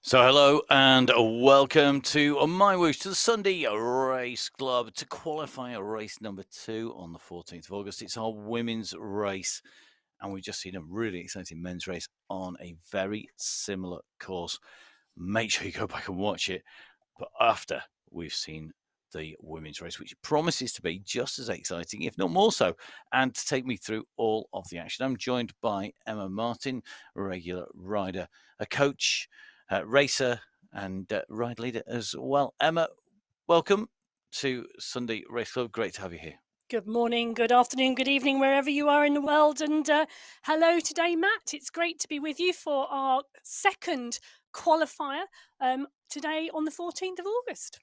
So hello and welcome to MyWhoosh, to the Sunday Race Club, to Qualifier race number 2 on the 14th of August. It's our women's race, and we've just seen a really exciting men's race on a very similar course. Make sure you go back and watch it, but after we've seen the women's race, which promises to be just as exciting, if not more so. And to take me through all of the action, I'm joined by Emma Martin, a regular rider, a coach, racer, and ride leader as well. Emma, welcome to Sunday Race Club. Great to have you here. Good morning, good afternoon, good evening, wherever you are in the world. And hello today, Matt. It's great to be with you for our second qualifier today on the 14th of August.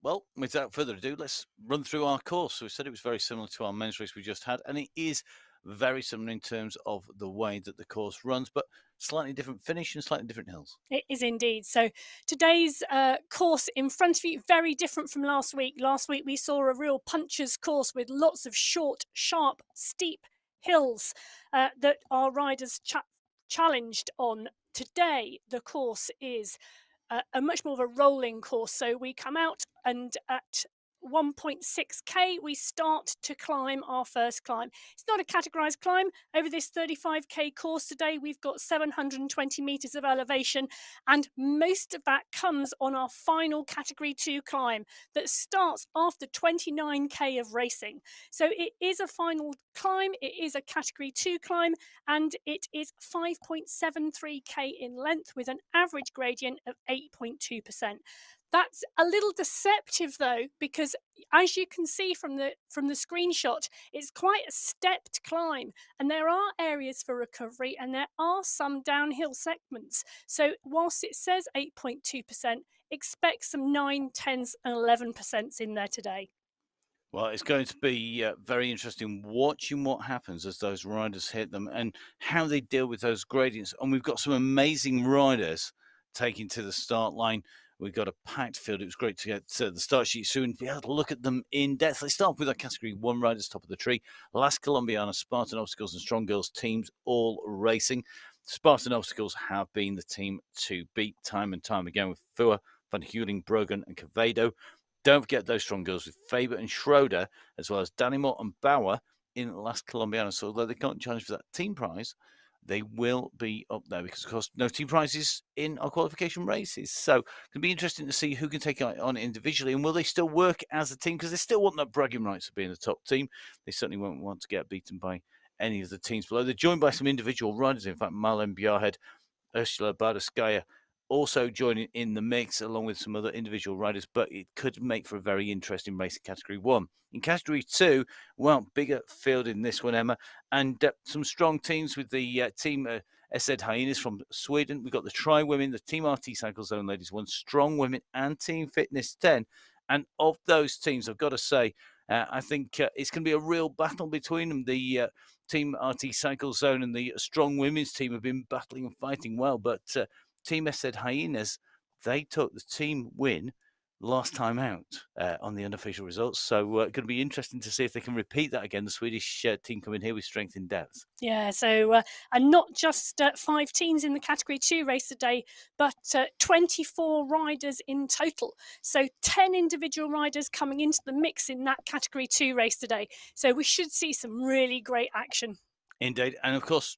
Well, without further ado, let's run through our course. So we said it was very similar to our men's race we just had, and it is very similar in terms of the way that the course runs, but slightly different finish and slightly different hills. It is indeed. So today's course in front of you, very different from last week. Last week we saw a real puncher's course with lots of short, sharp, steep hills that our riders challenged on. Today, the course is a much more of a rolling course. So we come out and at 1.6k we start to climb our first climb. It's not a categorized climb. Over this 35k course today we've got 720 meters of elevation, and most of that comes on our final category 2 climb that starts after 29k of racing. So it is a final climb, it is a category 2 climb, and it is 5.73k in length with an average gradient of 8.2%. That's a little deceptive though, because as you can see from the screenshot, it's quite a stepped climb, and there are areas for recovery and there are some downhill segments. So whilst it says 8.2%, expect some 9, 10s and 11% in there today. Well, it's going to be very interesting watching what happens as those riders hit them and how they deal with those gradients. And we've got some amazing riders taking to the start line. We've got a packed field. It was great to get to the start sheet soon, be able to look at them in depth. Let's start with our Category 1 riders, top of the tree. Las Colombianas, Spartan Obstacles and Strong Girls teams all racing. Spartan Obstacles have been the team to beat time and time again with Fua, Van Heuling, Brogan and Quevedo. Don't forget those strong girls with Faber and Schroeder, as well as Danimore and Bauer in Las Colombianas. So although they can't challenge for that team prize, they will be up there because, of course, no team prizes in our qualification races. So it's going to be interesting to see who can take it on individually, and will they still work as a team, because they still want that bragging rights of being the top team. They certainly won't want to get beaten by any of the teams below. They're joined by some individual riders. In fact, Marlene Bjarhead, Ursula Bardeskaya also joining in the mix along with some other individual riders, but it could make for a very interesting race in Category 1. In Category 2, well, bigger field in this one, Emma, and some strong teams with the team SZ Hyenas from Sweden. We've got the Tri-Women, the Team RT Cycle Zone Ladies 1, Strong Women and Team Fitness 10. And of those teams, I've got to say, I think it's going to be a real battle between them. The Team RT Cycle Zone and the Strong Women's team have been battling and fighting well, but Team SZ Hyenas, they took the team win last time out on the unofficial results. So going to be interesting to see if they can repeat that again. The Swedish team coming here with strength in depth. Yeah, so and not just 5 teams in the Category 2 race today, but 24 riders in total. So 10 individual riders coming into the mix in that Category 2 race today. So we should see some really great action. Indeed. And of course,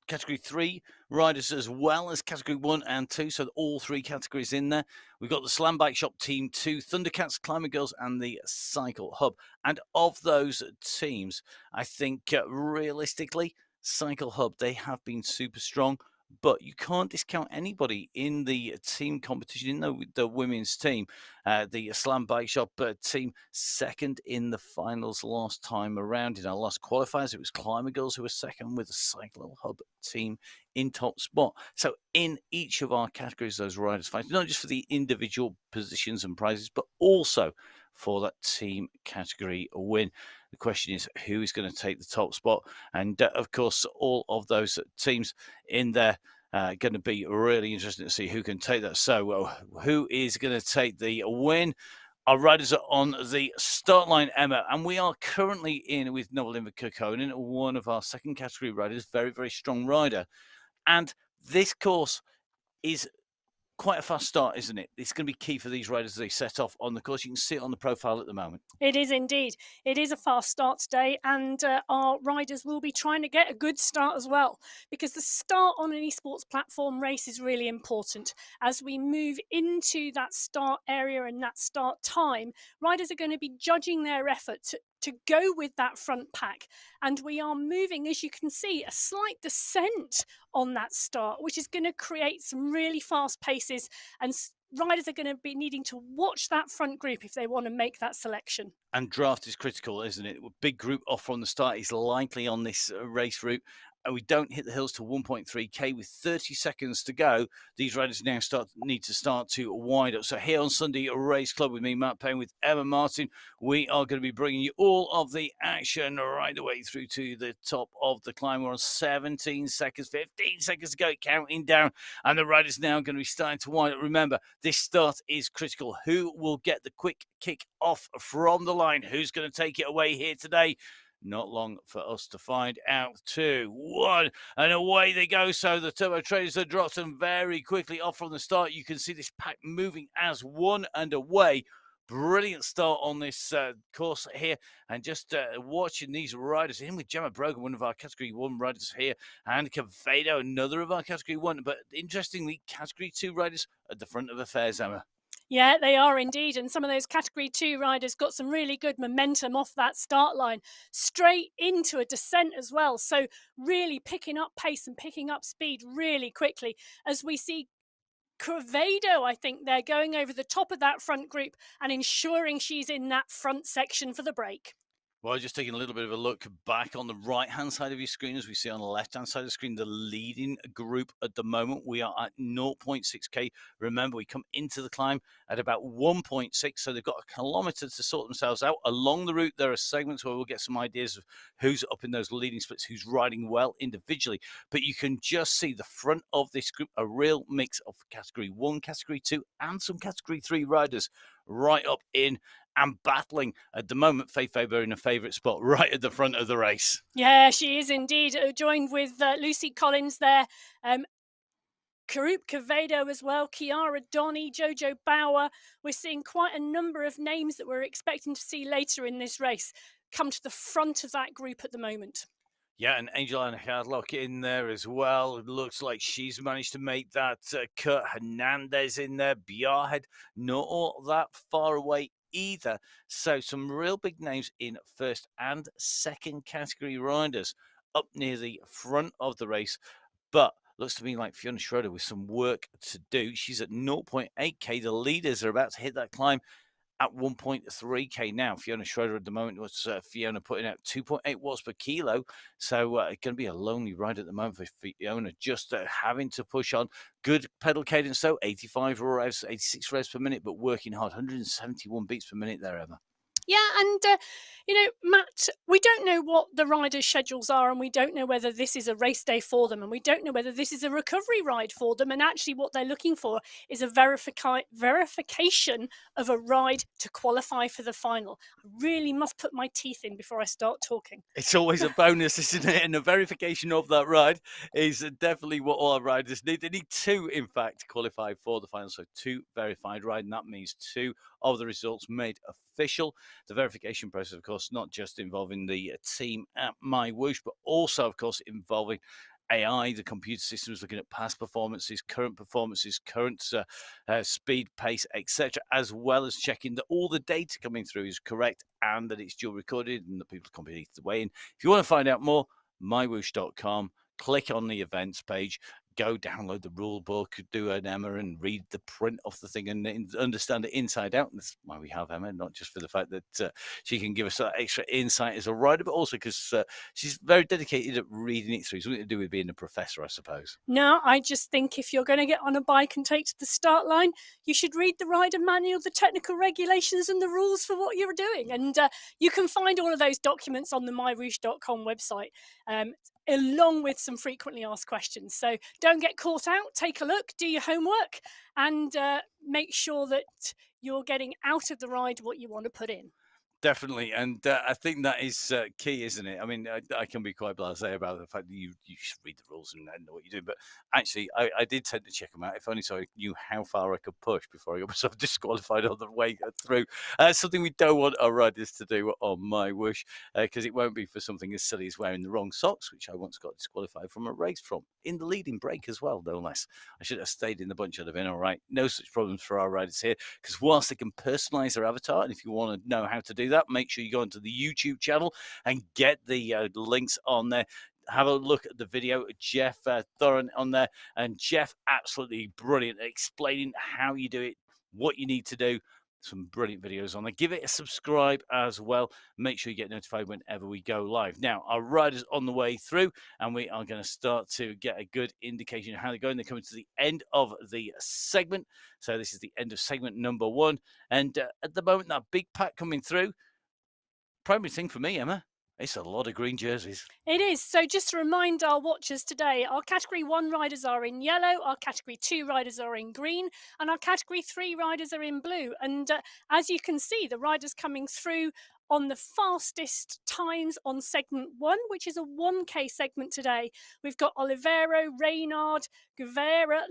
Category 3 riders as well as Category 1 and 2, so all 3 categories in there. We've got the Slam Bike Shop Team 2, Thundercats, Climbing Girls and the Cycle Hub. And of those teams, I think realistically, Cycle Hub, they have been super strong, but you can't discount anybody in the team competition, in the women's team. The Slam Bike Shop team, second in the finals last time around. In our last qualifiers, it was Climbing Girls who were second, with the Cycle Hub team in top spot. So in each of our categories, those riders fight, not just for the individual positions and prizes, but also for that team category win. The question is, who is going to take the top spot? And of course, all of those teams in there going to be really interesting to see who can take that. So who is going to take the win? Our riders are on the start line, Emma, and we are currently in with Novalinda Kekkonen, one of our second category riders, very, very strong rider. And this course is quite a fast start, isn't it? It's going to be key for these riders as they set off on the course. You can see it on the profile at the moment. It is indeed. It is a fast start today, and our riders will be trying to get a good start as well, because the start on an esports platform race is really important. As we move into that start area and that start time, riders are going to be judging their effort to go with that front pack. And we are moving, as you can see, a slight descent on that start, which is going to create some really fast paces, and riders are going to be needing to watch that front group if they want to make that selection. And draft is critical, isn't it? A big group off from the start is likely on this race route. And we don't hit the hills to 1.3k with 30 seconds to go. These riders now need to start to wind up. So here on Sunday Race Club with me, Matt Payne, with Emma Martin, we are going to be bringing you all of the action right the way through to the top of the climb. We're on 17 seconds, 15 seconds to go, counting down. And the riders now going to be starting to wind up. Remember, this start is critical. Who will get the quick kick off from the line? Who's going to take it away here today? Not long for us to find out. 2, 1, and away they go. So the Turbo Traders have dropped them very quickly off from the start. You can see this pack moving as one and away. Brilliant start on this course here, and just watching these riders in with Gemma Brogan, one of our Category 1 riders here, and Cavado, another of our Category 1. But interestingly, Category 2 riders at the front of affairs, Emma. Yeah, they are indeed. And some of those Category 2 riders got some really good momentum off that start line, straight into a descent as well. So really picking up pace and picking up speed really quickly, as we see Cavado, I think they're going over the top of that front group and ensuring she's in that front section for the break. Well, just taking a little bit of a look back on the right-hand side of your screen, as we see on the left-hand side of the screen, the leading group at the moment, we are at 0.6k. Remember, we come into the climb at about 1.6, so they've got a kilometre to sort themselves out. Along the route, there are segments where we'll get some ideas of who's up in those leading splits, who's riding well individually. But you can just see the front of this group, a real mix of Category 1, Category 2, and some Category 3 riders right up in and battling at the moment. Faith Faber in a favourite spot right at the front of the race. Yeah, she is indeed, joined with Lucy Collins there. Karub Cavado as well, Kiara Donny, Jojo Bauer. We're seeing quite a number of names that we're expecting to see later in this race come to the front of that group at the moment. Yeah, and Angelina Hadlock in there as well. It looks like she's managed to make that cut. Hernandez in there. Biarhead, not all that far away either. So some real big names in first and second category riders up near the front of the race. But looks to me like Fiona Schroeder with some work to do. She's at 0.8k. The leaders are about to hit that climb at 1.3k now. Fiona Schroeder at the moment was Fiona putting out 2.8 watts per kilo. So it's going to be a lonely ride at the moment for Fiona, just having to push on. Good pedal cadence though, 85 revs, 86 revs per minute, but working hard, 171 beats per minute there, Emma. Yeah, and Matt, we don't know what the riders' schedules are, and we don't know whether this is a race day for them, and we don't know whether this is a recovery ride for them. And actually, what they're looking for is a verification of a ride to qualify for the final. I really must put my teeth in before I start talking. It's always a bonus, isn't it? And the verification of that ride is definitely what all our riders need. They need 2, in fact, qualify for the final. So 2 verified rides, and that means 2 of the results made official. The verification process, of course, not just involving the team at MyWhoosh, but also, of course, involving AI, the computer systems looking at past performances, current speed, pace, etc., as well as checking that all the data coming through is correct and that it's dual recorded and that people compete the way in. If you want to find out more, mywhoosh.com, click on the events page, go download the rule book, do an Emma and read the print of the thing and understand it inside out. And that's why we have Emma, not just for the fact that she can give us that extra insight as a rider, but also because she's very dedicated at reading it through. Something to do with being a professor, I suppose. No, I just think if you're going to get on a bike and take to the start line, you should read the rider manual, the technical regulations and the rules for what you're doing. And you can find all of those documents on the mywhoosh.com website, along with some frequently asked questions. So don't get caught out, take a look, do your homework, and make sure that you're getting out of the ride what you want to put in. Definitely, and I think that is key, isn't it? I mean, I can be quite blasé about the fact that you should read the rules and know what you're doing, but actually, I did tend to check them out, if only so I knew how far I could push before I got myself disqualified on the way through. Something we don't want our riders to do on MyWhoosh, because it won't be for something as silly as wearing the wrong socks, which I once got disqualified from a race from, in the leading break as well, no less. I should have stayed in the bunch, I'd have been all right. No such problems for our riders here, because whilst they can personalize their avatar, and if you want to know how to do that, make sure you go onto the YouTube channel and get the links on there. Have a look at the video, Jeff Thorin on there, and Jeff absolutely brilliant at explaining how you do it, what you need to do. Some brilliant videos on there. Give it a subscribe as well. Make sure you get notified whenever we go live. Now, our riders on the way through, and we are going to start to get a good indication of how they're going. They're coming to the end of the segment. So this is the end of segment number 1. And at the moment, that big pack coming through, primary thing for me, Emma, it's a lot of green jerseys. It is. So just to remind our watchers today, our category 1 riders are in yellow, our category 2 riders are in green, and our category 3 riders are in blue. And as you can see, the riders coming through on the fastest times on segment 1, which is a 1K segment today. We've got Olivero, Reynard, Guevara,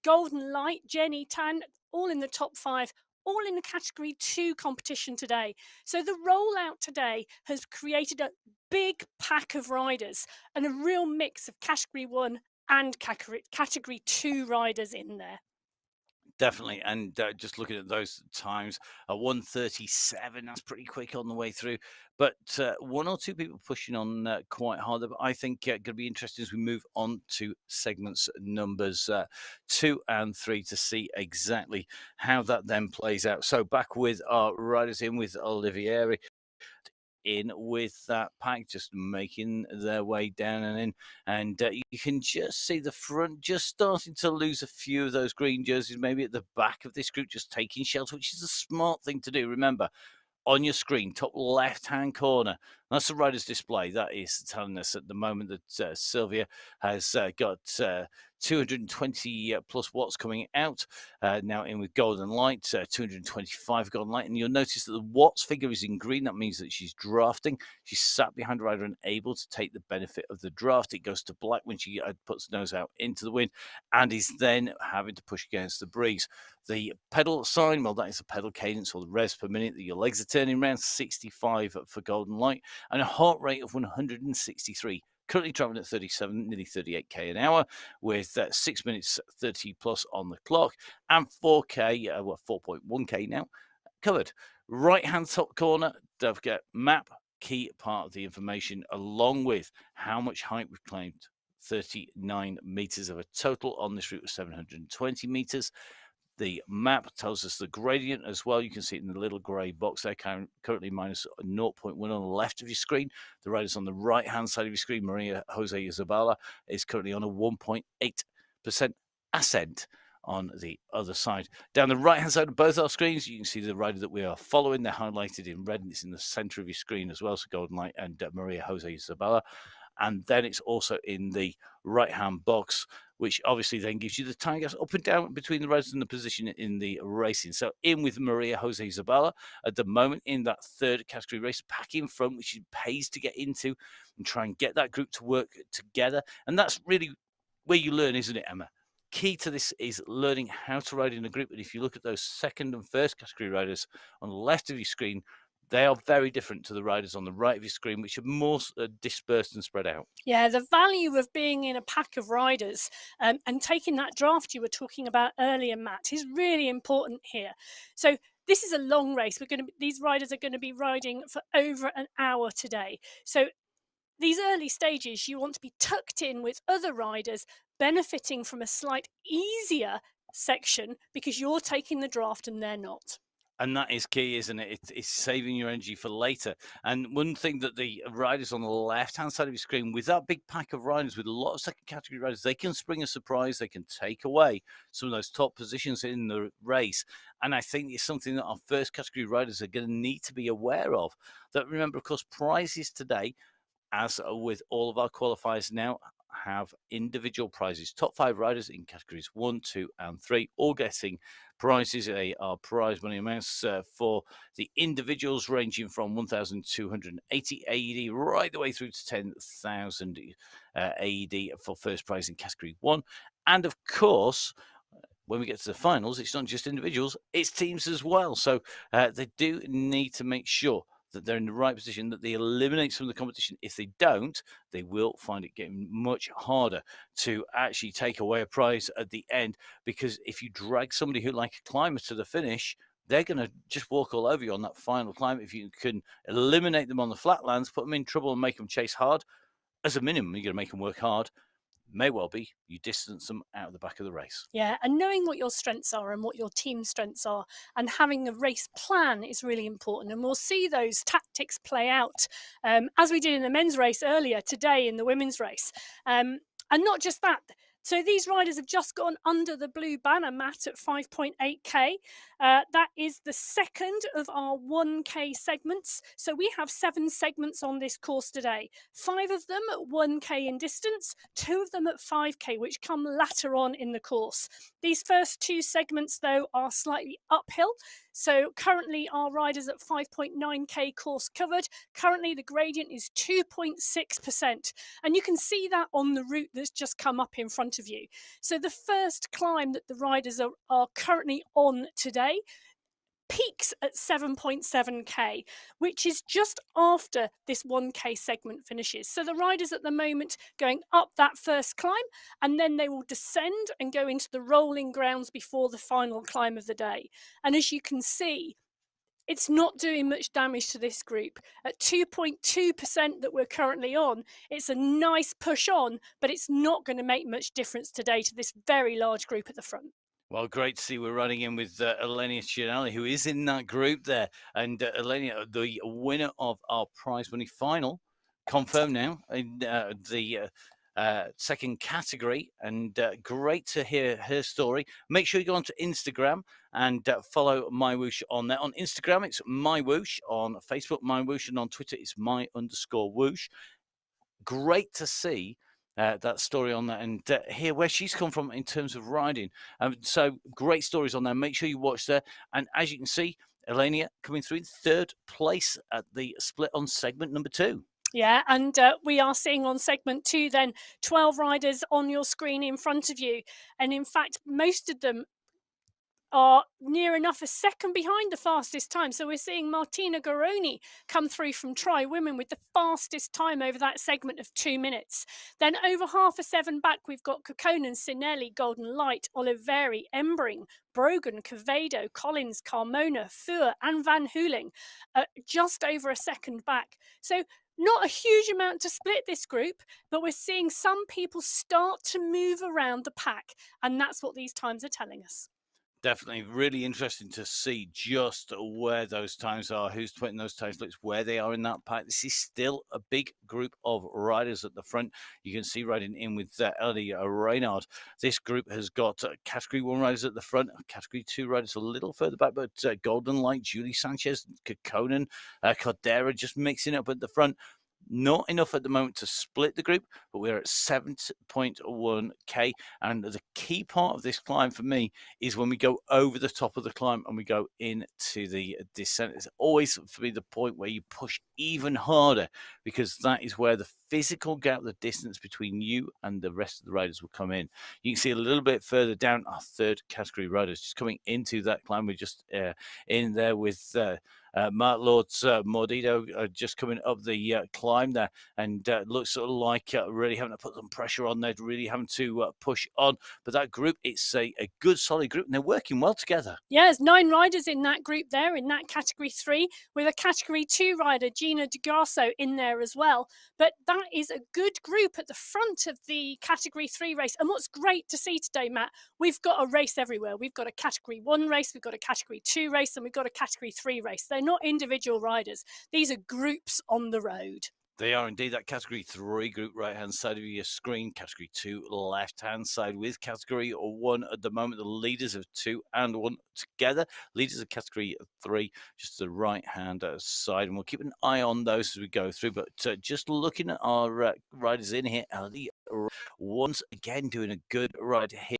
Golden Light, Jenny Tan, all in the top 5, all in the category 2 competition today. So the rollout today has created a big pack of riders and a real mix of category 1 and category 2 riders in there. Definitely, and just looking at those times, 1:37. That's pretty quick on the way through. But one or two people pushing on quite hard. But I think going to be interesting as we move on to segments numbers 2 and 3 to see exactly how that then plays out. So back with our riders in with Olivieri in with that pack, just making their way down and in. And you can just see the front just starting to lose a few of those green jerseys, maybe at the back of this group, just taking shelter, which is a smart thing to do. Remember, on your screen, top left-hand corner. That's the rider's display. That is telling us at the moment that Sylvia has got 220 plus watts coming out. Now in with Golden Light, 225 Golden Light. And you'll notice that the watts figure is in green. That means that she's drafting. She's sat behind the rider and able to take the benefit of the draft. It goes to black when she puts nose out into the wind and is then having to push against the breeze. The pedal sign, well, that is the pedal cadence or the revs per minute that your legs are turning around, 65 for Golden Light, and a heart rate of 163. Currently traveling at 37, nearly 38k an hour, with 6 minutes 30 plus on the clock, and 4k, 4.1k now, covered. Right hand top corner, don't forget map, key part of the information, along with how much height we've claimed. 39 meters of a total on this route of 720 meters. The map tells us the gradient as well. You can see it in the little grey box there, currently minus 0.1 on the left of your screen. The riders on the right-hand side of your screen, Maria Jose Isabella, is currently on a 1.8% ascent on the other side. Down the right-hand side of both our screens, you can see the rider that we are following. They're highlighted in red, and it's in the centre of your screen as well, so Golden Light and Maria Jose Isabella. And then it's also in the right-hand box, which obviously then gives you the time gaps up and down between the riders and the position in the racing. So in with Maria Jose Isabella at the moment in that third category race, back in front, which pays to get into and try and get that group to work together. And that's really where you learn, isn't it, Emma? Key to this is learning how to ride in a group. And if you look at those second and first category riders on the left of your screen, they are very different to the riders on the right of your screen, which are more dispersed and spread out. Yeah, the value of being in a pack of riders and taking that draft you were talking about earlier, Matt, is really important here. So this is a long race. These riders are going to be riding for over an hour today. So these early stages, you want to be tucked in with other riders, benefiting from a slight easier section because you're taking the draft and they're not. And that is key, isn't it? It's saving your energy for later. And one thing that the riders on the left-hand side of your screen, with that big pack of riders, with a lot of second category riders, they can spring a surprise. They can take away some of those top positions in the race. And I think it's something that our first category riders are going to need to be aware of. That, remember, of course, prizes today, as with all of our qualifiers now, have individual prizes. Top 5 riders in categories 1, 2, and 3, all getting prizes. They are prize money amounts for the individuals ranging from 1,280 AED right the way through to 10,000 AED for first prize in category 1. And of course, when we get to the finals, it's not just individuals, it's teams as well. So they do need to make sure that they're in the right position, that they eliminate some of the competition. If they don't, they will find it getting much harder to actually take away a prize at the end. Because if you drag somebody who like a climber to the finish, they're going to just walk all over you on that final climb. If you can eliminate them on the flatlands, put them in trouble and make them chase hard, as a minimum, you're going to make them work hard. May well be you distance them out of the back of the race. Yeah, and knowing what your strengths are and what your team strengths are, and having a race plan is really important. And we'll see those tactics play out as we did in the men's race earlier today in the women's race. And not just that. So these riders have just gone under the blue banner, Matt, at 5.8k. That is the second of our 1k segments. So we have 7 segments on this course today. 5 of them at 1k in distance, 2 of them at 5k, which come later on in the course. These first 2 segments, though, are slightly uphill. So currently our riders at 5.9k course covered. Currently the gradient is 2.6%. And you can see that on the route that's just come up in front of you. So the first climb that the riders are currently on today peaks at 7.7k, which is just after this 1k segment finishes. So the riders at the moment going up that first climb, and then they will descend and go into the rolling grounds before the final climb of the day. And as you can see, it's not doing much damage to this group. At 2.2% that we're currently on, it's a nice push on, but it's not going to make much difference today to this very large group at the front. Well, great to see we're running in with Elenia Cinelli, who is in that group there. And Elenia, the winner of our prize money final, confirmed now in the second category. And great to hear her story. Make sure you go onto Instagram and follow MyWhoosh on there. On Instagram, it's MyWhoosh. On Facebook, MyWhoosh. And on Twitter, it's my_whoosh. Great to see that story on that and hear where she's come from in terms of riding. So great stories on there. Make sure you watch there. And as you can see, Elenia coming through in 3rd place at the split on segment number 2. Yeah, and we are seeing on segment 2 then 12 riders on your screen in front of you. And in fact, most of them are near enough a second behind the fastest time. So we're seeing Martina Garoni come through from Tri Women with the fastest time over that segment of 2 minutes. Then over half a 7 back, we've got Kokkonen, Sinelli, Golden Light, Oliveri, Embring, Brogan, Quevedo, Collins, Carmona, Fur, and Van Hooling, just over a second back. So not a huge amount to split this group, but we're seeing some people start to move around the pack, and that's what these times are telling us. Definitely really interesting to see just where those times are, who's putting those time splits, where they are in that pack. This is still a big group of riders at the front. You can see riding in with Ellie Reynard. This group has got Category 1 riders at the front, Category 2 riders a little further back, but Golden Light, Julie Sanchez, Kokkonen, Cordera just mixing up at the front. Not enough at the moment to split the group, but we're at 7.1k. And the key part of this climb for me is when we go over the top of the climb and we go into the descent. It's always for me the point where you push even harder, because that is where the physical gap, the distance between you and the rest of the riders will come in. You can see a little bit further down our 3rd category riders just coming into that climb. We're just in there with Mark Lord's Mordido just coming up the climb there, and looks sort of like really having to put some pressure on there, really having to push on. But that group, it's a good solid group, and they're working well together. Yeah, there's 9 riders in that group there, in that Category 3, with a Category 2 rider, Gina DeGrasso, in there as well. But that is a good group at the front of the Category 3 race. And what's great to see today, Matt, we've got a race everywhere. We've got a Category 1 race, we've got a Category 2 race, and we've got a Category 3 race. They're not individual riders. These are groups on the road. They are indeed that category 3 group, right hand side of your screen, category 2 left hand side with category 1 at the moment. The leaders of 2 and 1 together, leaders of category 3 just the right hand side, and we'll keep an eye on those as we go through. But just looking at our riders in here, Ellie once again doing a good ride here.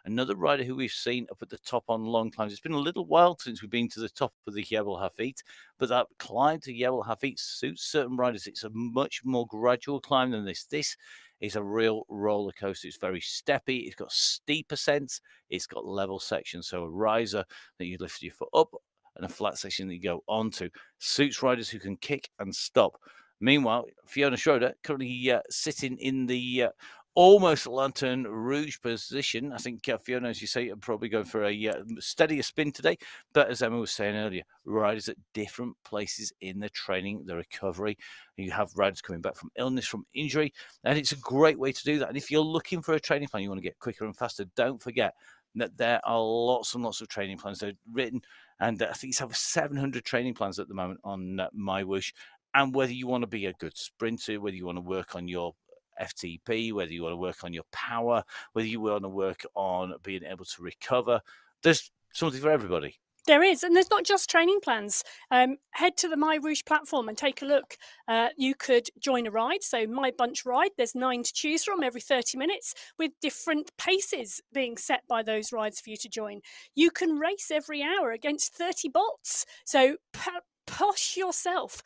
Another rider who we've seen up at the top on long climbs. It's been a little while since we've been to the top of the Jebel Hafid, but that climb to Jebel Hafid suits certain riders. It's a much more gradual climb than this. This is a real roller coaster. It's very steppy. It's got steep ascents. It's got level sections. So a riser that you lift your foot up and a flat section that you go onto suits riders who can kick and stop. Meanwhile, Fiona Schroeder currently sitting in the almost Lantern Rouge position. I think Fiona, as you say, probably going for a steadier spin today. But as Emma was saying earlier, riders at different places in the training, the recovery. You have riders coming back from illness, from injury, and it's a great way to do that. And if you're looking for a training plan, you want to get quicker and faster, don't forget that there are lots and lots of training plans that are written. And I think it's over 700 training plans at the moment on MyWhoosh. And whether you want to be a good sprinter, whether you want to work on your FTP, whether you want to work on your power, whether you want to work on being able to recover, there's something for everybody. There is, and there's not just training plans. Head to the MyWhoosh platform and take a look. You could join a ride, so My Bunch Ride. There's 9 to choose from every 30 minutes, with different paces being set by those rides for you to join. You can race every hour against 30 bots, so push yourself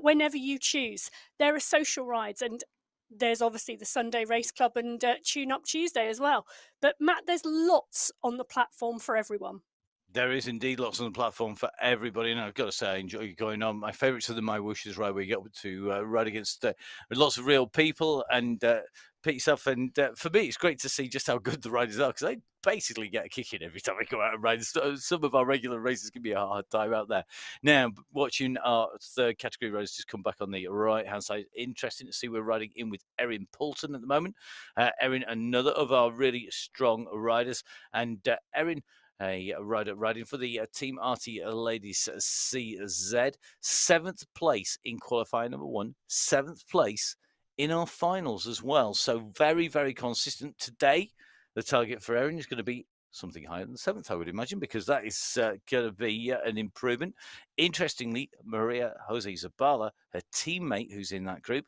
whenever you choose. There are social rides, and there's obviously the Sunday Race Club and Tune Up Tuesday as well. But Matt, there's lots on the platform for everyone. There is indeed lots on the platform for everybody, and I've got to say, I enjoy going on. My favourites are the MyWhoosh is right where you get to ride against lots of real people and pick yourself. And for me, it's great to see just how good the riders are, because I basically get a kick in every time I go out and ride. Some of our regular races can be a hard time out there. Now, watching our third category riders just come back on the right-hand side. Interesting to see we're riding in with Erin Poulton at the moment. Erin, another of our really strong riders. And Erin, a rider riding for the Team Arty Ladies CZ. 7th place in qualifier number 1, 7th place in our finals as well. So very, very consistent. Today, the target for Erin is going to be something higher than 7th, I would imagine, because that is going to be an improvement. Interestingly, Maria Jose Zabala, her teammate who's in that group,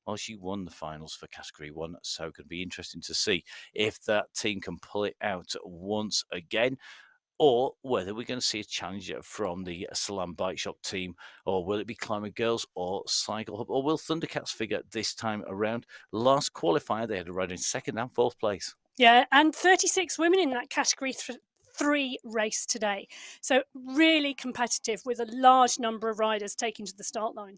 well, she won the finals for Category 1, so it could be interesting to see if that team can pull it out once again, or whether we're going to see a challenger from the Salam Bike Shop team, or will it be Climber Girls or Cycle Hub, or will Thundercats figure this time around? Last qualifier, they had a ride in 2nd and 4th place. Yeah, and 36 women in that Category 3 race today. So really competitive, with a large number of riders taking to the start line.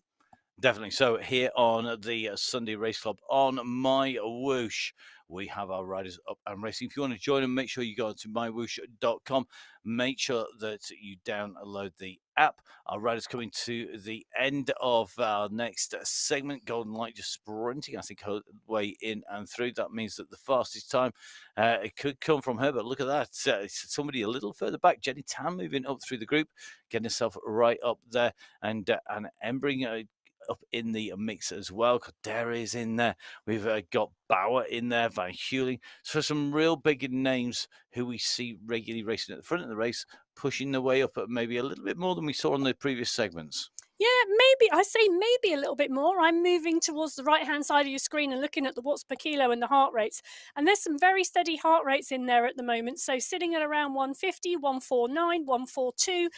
Definitely. So here on the Sunday Race Club on MyWhoosh, we have our riders up and racing. If you want to join them, make sure you go to mywhoosh.com. Make sure that you download the app. Our riders coming to the end of our next segment. Golden Light just sprinting, I think, her way in and through. That means that the fastest time it could come from her. But look at that. It's somebody a little further back. Jenny Tan moving up through the group, getting herself right up there. And Embring up in the mix as well. Kadera is in there. We've got Bauer in there, Van Heuling. So some real big names who we see regularly racing at the front of the race, pushing their way up at maybe a little bit more than we saw on the previous segments. Yeah, maybe. I say maybe a little bit more. I'm moving towards the right-hand side of your screen and looking at the watts per kilo and the heart rates. And there's some very steady heart rates in there at the moment. So sitting at around 150, 149, 142.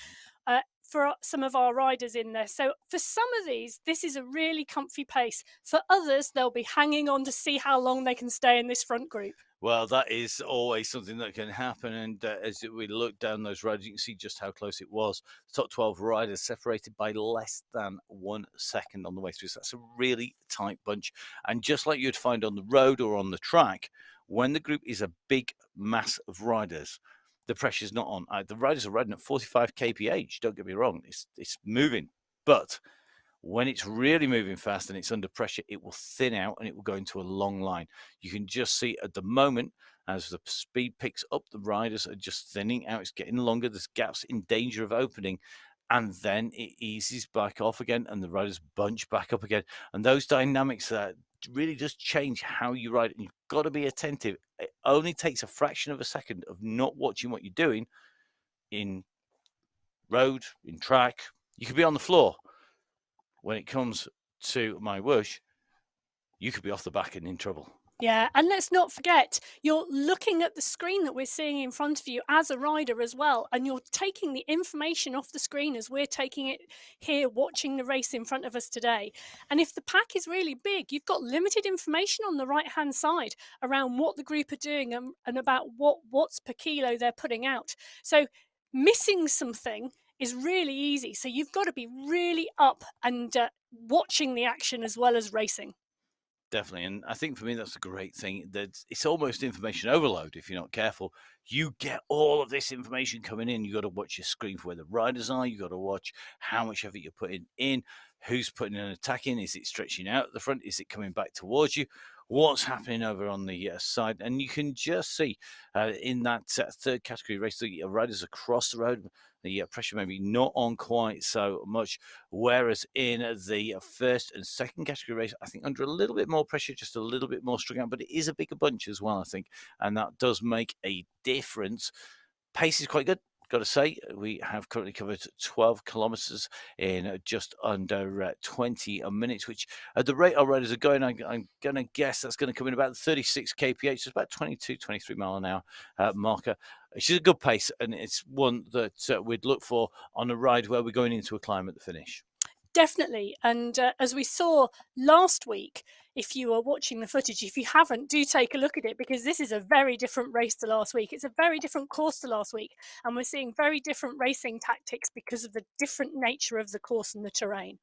For some of our riders in there. So for some of these, this is a really comfy pace. For others, they'll be hanging on to see how long they can stay in this front group. Well, that is always something that can happen. And as we look down those riders, you can see just how close it was. The top 12 riders separated by less than 1 second on the way through. So that's a really tight bunch. And just like you'd find on the road or on the track, when the group is a big mass of riders, the pressure's not on. The riders are riding at 45 kph. Don't get me wrong. It's moving. But when it's really moving fast and it's under pressure, it will thin out and it will go into a long line. You can just see at the moment, as the speed picks up, the riders are just thinning out. It's getting longer. There's gaps in danger of opening. and then it eases back off again, and the riders bunch back up again. And those dynamics really just change how you ride. And you've got to be attentive. It only takes a fraction of a second of not watching what you're doing in road, in track. You could be on the floor. When it comes to MyWhoosh, you could be off the back and in trouble. Yeah, and let's not forget, you're looking at the screen that we're seeing in front of you as a rider as well, and you're taking the information off the screen as we're taking it here, watching the race in front of us today. And if the pack is really big, you've got limited information on the right-hand side around what the group are doing and about what watts per kilo they're putting out. So missing something is really easy. So you've got to be really up and watching the action as well as racing. Definitely. And I think for me, that's a great thing. That it's almost information overload if you're not careful. You get all of this information coming in. You got to watch your screen for where the riders are. You got to watch how much effort you're putting in, who's putting an attack in. Is it stretching out at the front? Is it coming back towards you? What's happening over on the side? And you can just see in that third category race, the riders across the road, the pressure maybe not on quite so much. Whereas in the first and second category race, I think under a little bit more pressure, just a little bit more strung out, but it is a bigger bunch as well, I think. And that does make a difference. Pace is quite good. Got to say, we have currently covered 12 kilometers in just under 20 minutes, which at the rate our riders are going, I'm going to guess that's going to come in about 36 kph, so about 22, 23 mile an hour marker, which is a good pace. And it's one that we'd look for on a ride where we're going into a climb at the finish. Definitely. And as we saw last week, if you are watching the footage, if you haven't, do take a look at it, because this is a very different race to last week. It's a very different course to last week. And we're seeing very different racing tactics because of the different nature of the course and the terrain.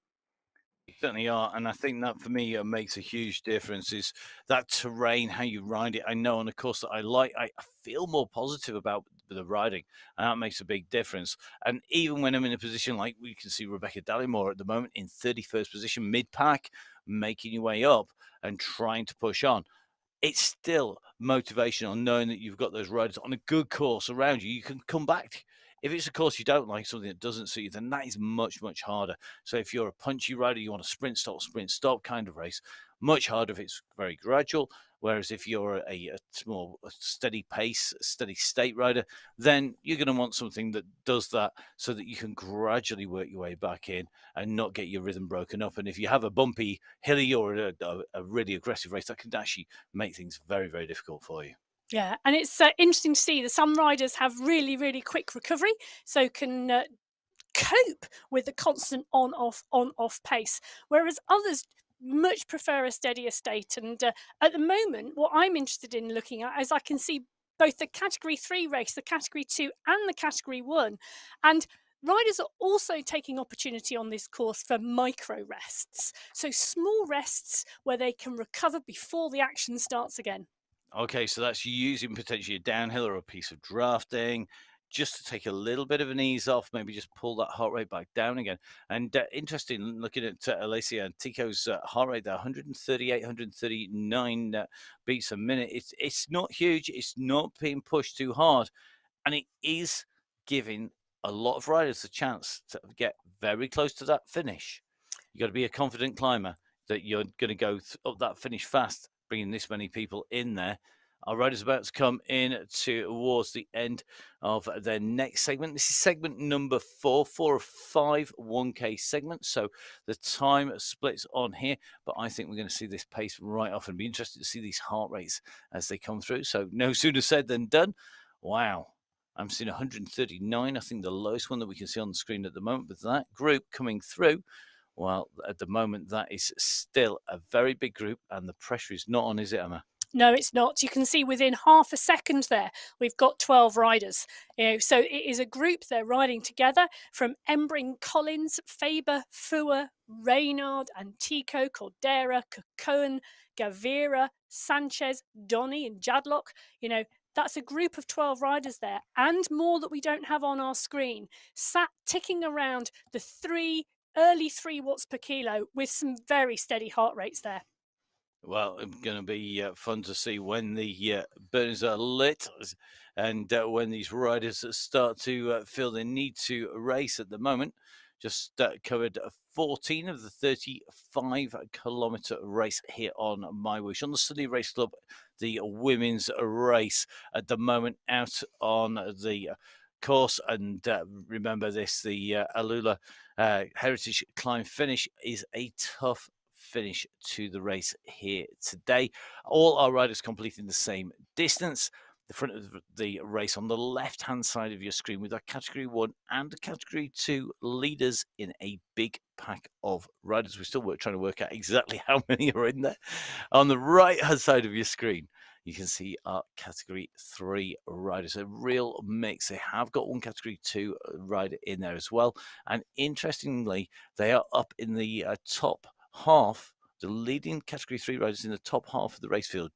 You certainly are, and I think that for me makes a huge difference. Is that terrain, how you ride it? I know on a course that I like, I feel more positive about the riding, and that makes a big difference. And even when I'm in a position like we can see Rebecca Dallimore at the moment in 31st position, mid pack, making your way up and trying to push on, it's still motivational knowing that you've got those riders on a good course around you. You can come back. If it's a course you don't like, something that doesn't suit you, then that is much, much harder. So if you're a punchy rider, you want a sprint, stop kind of race, much harder if it's very gradual. Whereas if you're a small, steady pace, steady state rider, then you're going to want something that does that so that you can gradually work your way back in and not get your rhythm broken up. And if you have a bumpy, hilly, or a really aggressive race, that can actually make things very, very difficult for you. Yeah, and it's interesting to see that some riders have really, really quick recovery, so can cope with the constant on off pace, whereas others much prefer a steadier state. And at the moment, what I'm interested in looking at is I can see both the category 3 race, the category 2 and the category 1, and riders are also taking opportunity on this course for micro rests, so small rests where they can recover before the action starts again. Okay, so that's using potentially a downhill or a piece of drafting just to take a little bit of an ease off, maybe just pull that heart rate back down again. And interesting, looking at Alicia and Tico's heart rate there, 138, 139 beats a minute. It's not huge. It's not being pushed too hard. And it is giving a lot of riders a chance to get very close to that finish. You got to be a confident climber that you're going to go up that finish fast, bringing this many people in there. Our riders about to come in towards the end of their next segment. This is segment number 4 of 5 1K segments. So the time splits on here, but I think we're going to see this pace right off and be interested to see these heart rates as they come through. So no sooner said than done. Wow. I'm seeing 139. I think the lowest one that we can see on the screen at the moment, but that group coming through. Well, at the moment, that is still a very big group, and the pressure is not on, is it, Emma? No, it's not. You can see within half a second there, we've got 12 riders. So it is a group, they're riding together from Embring, Collins, Faber, Fua, Reynard, Antico, Cordera, Cocoon, Gavira, Sanchez, Donny, and Jadlock. That's a group of 12 riders there, and more that we don't have on our screen, sat ticking around the early 3 watts per kilo with some very steady heart rates there. Well, it's going to be fun to see when the burners are lit and when these riders start to feel the need to race at the moment. Just covered 14 of the 35-kilometer race here on MyWhoosh. On the Sunday Race Club, the women's race at the moment out on the course. And remember this, the Alula Heritage Climb finish is a tough finish to the race here today. All our riders completing the same distance. The front of the race on the left hand side of your screen with our category 1 and category 2 leaders in a big pack of riders. We're still trying to work out exactly how many are in there. On the right hand side of your screen, you can see our category 3 riders. A real mix. They have got one category 2 rider in there as well. And interestingly, they are up in the top half, the leading category 3 riders in the top half of the race field,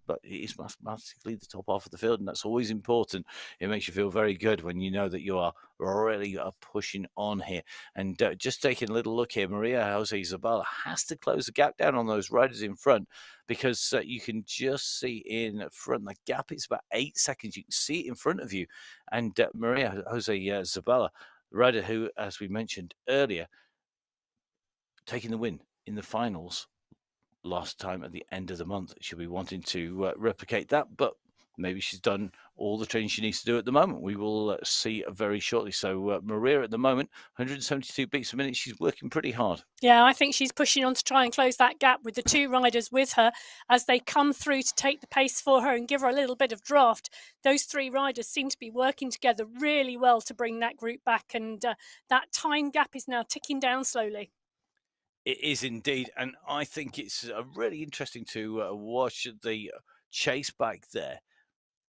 but it is mathematically the top half of the field, and that's always important. It makes you feel very good when you know that you are really pushing on here. And just taking a little look here, Maria Jose Zabala has to close the gap down on those riders in front, because you can just see in front the gap is about 8 seconds. You can see it in front of you, and Maria Jose Zabala, the rider who, as we mentioned earlier, taking the win in the finals last time at the end of the month. She'll be wanting to replicate that, but maybe she's done all the training she needs to do at the moment. We will see very shortly. So Maria at the moment, 172 beats a minute. She's working pretty hard. Yeah, I think she's pushing on to try and close that gap with the two riders with her as they come through to take the pace for her and give her a little bit of draft. Those three riders seem to be working together really well to bring that group back, and that time gap is now ticking down slowly. It is indeed, and I think it's really interesting to watch the chase back there.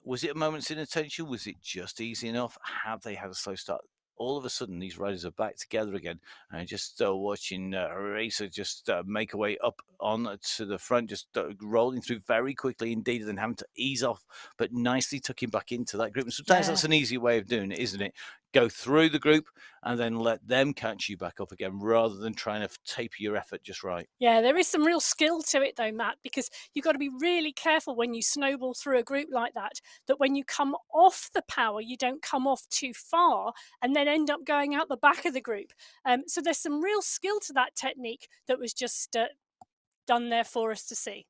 Was it a moment's inattention? Was it just easy enough? Have they had a slow start? All of a sudden, these riders are back together again, and just watching Racer just make her way up on to the front, just rolling through very quickly indeed, and then having to ease off, but nicely tucking back into that group. And sometimes that's an easy way of doing it, isn't it? Go through the group and then let them catch you back up again, rather than trying to taper your effort just right. Yeah, there is some real skill to it though, Matt, because you've got to be really careful when you snowball through a group like that, that when you come off the power, you don't come off too far and then end up going out the back of the group. So there's some real skill to that technique that was just done there for us to see.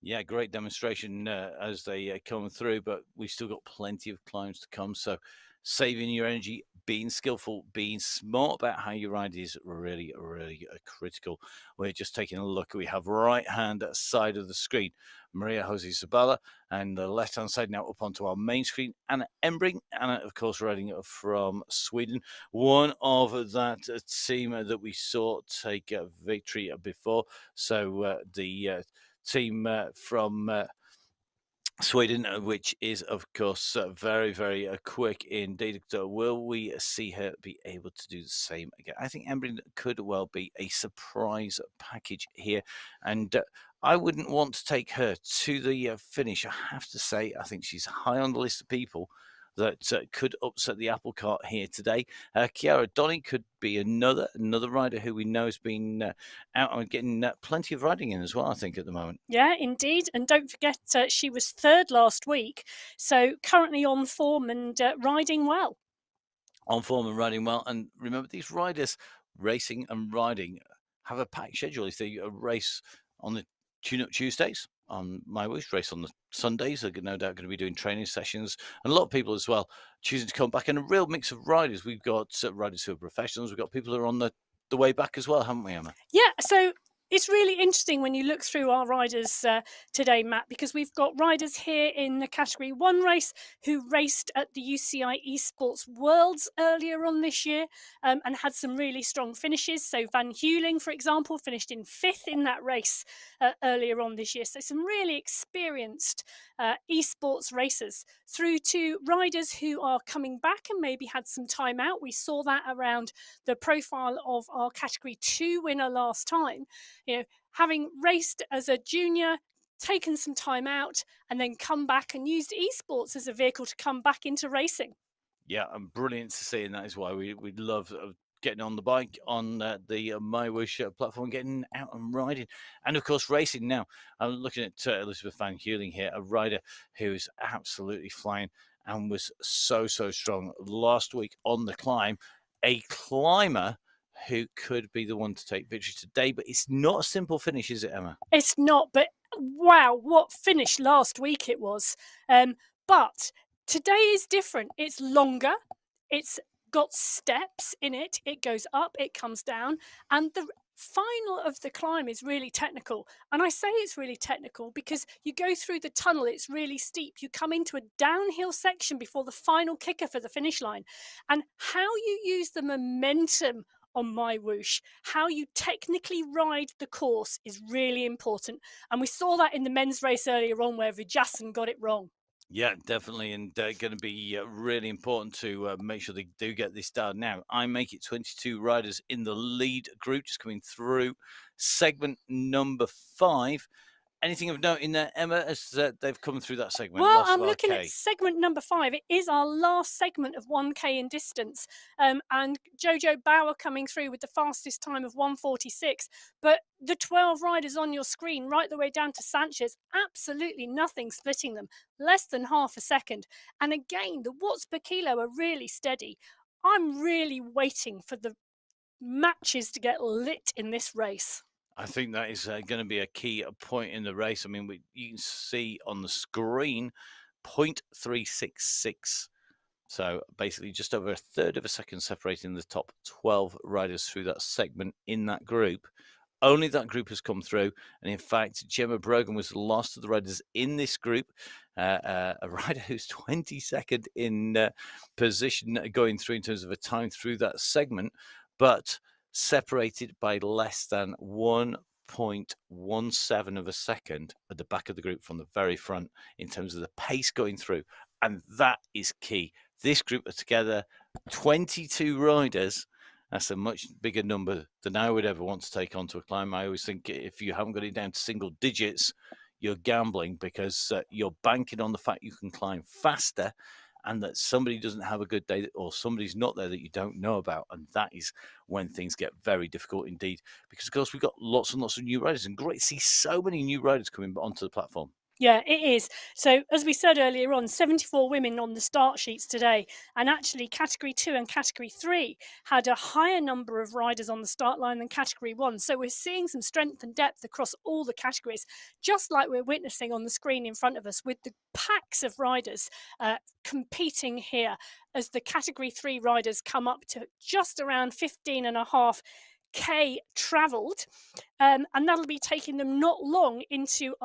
Yeah, great demonstration as they come through, but we've still got plenty of climbs to come. So, saving your energy, being skillful, being smart about how you ride is really, really critical. We're just taking a look. We have right hand side of the screen, Maria Jose Zabala, and the left hand side now up onto our main screen, Anna Embring. Anna, of course, riding from Sweden, one of that team that we saw take victory before. So, the team from Sweden, which is, of course, very, very quick indeed. So will we see her be able to do the same again? I think Embry could well be a surprise package here. And I wouldn't want to take her to the finish. I have to say, I think she's high on the list of people that could upset the apple cart here today. Chiara Donny could be another rider who we know has been out and getting plenty of riding in as well, I think, at the moment. Yeah, indeed. And don't forget, she was third last week. So currently on form and riding well. On form and riding well. And remember, these riders racing and riding have a packed schedule. If they race on the tune-up Tuesdays, on MyWhoosh, race on the Sundays, they're no doubt going to be doing training sessions. And a lot of people as well choosing to come back. And a real mix of riders. We've got riders who are professionals. We've got people who are on the way back as well, haven't we, Emma? Yeah, so it's really interesting when you look through our riders today, Matt, because we've got riders here in the Category 1 race who raced at the UCI Esports Worlds earlier on this year and had some really strong finishes. So Van Heuling, for example, finished in 5th in that race earlier on this year. So some really experienced esports racers, through to riders who are coming back and maybe had some time out. We saw that around the profile of our Category 2 winner last time. You know, having raced as a junior, taken some time out, and then come back and used esports as a vehicle to come back into racing. Yeah, and brilliant to see, and that is why we'd love getting on the bike on the MyWhoosh platform, getting out and riding, and of course racing. Now I'm looking at Elizabeth Van Heuling here, a rider who's absolutely flying and was so strong last week on the climb. A climber who could be the one to take victory today, but it's not a simple finish, is it, Emma? It's not, but wow, what finish last week it was. But today is different. It's longer. It's got steps in it. It goes up, it comes down, and the final of the climb is really technical. And I say it's really technical because you go through the tunnel, it's really steep. You come into a downhill section before the final kicker for the finish line. And how you use the momentum on MyWhoosh, how you technically ride the course is really important. And we saw that in the men's race earlier on where Vijasan got it wrong. Yeah, definitely, and going to be really important to make sure they do get this done. Now, I make it 22 riders in the lead group, just coming through segment number 5. Anything of note in there, Emma, as they've come through that segment? Well, Lots I'm of looking at RK. segment number 5. It is our last segment of 1K in distance. And Jojo Bauer coming through with the fastest time of 1:46. But the 12 riders on your screen, right the way down to Sanchez, absolutely nothing splitting them, less than half a second. And again, the watts per kilo are really steady. I'm really waiting for the matches to get lit in this race. I think that is going to be a key point in the race. I mean, you can see on the screen 0.366. So basically, just over a third of a second separating the top 12 riders through that segment in that group. Only that group has come through. And in fact, Gemma Brogan was the last of the riders in this group. A rider who's 22nd in position going through in terms of a time through that segment, but separated by less than 1.17 of a second at the back of the group from the very front in terms of the pace going through. And that is key. This group are together, 22 riders. That's a much bigger number than I would ever want to take onto a climb. I always think if you haven't got it down to single digits, you're gambling because you're banking on the fact you can climb faster and that somebody doesn't have a good day or somebody's not there that you don't know about. And that is when things get very difficult indeed. Because, of course, we've got lots and lots of new riders and great to see so many new riders coming onto the platform. Yeah, it is. So, as we said earlier on, 74 women on the start sheets today. And actually, Category 2 and Category 3 had a higher number of riders on the start line than Category 1. So, we're seeing some strength and depth across all the categories, just like we're witnessing on the screen in front of us with the packs of riders competing here as the Category 3 riders come up to just around 15.5K travelled, and that'll be taking them not long into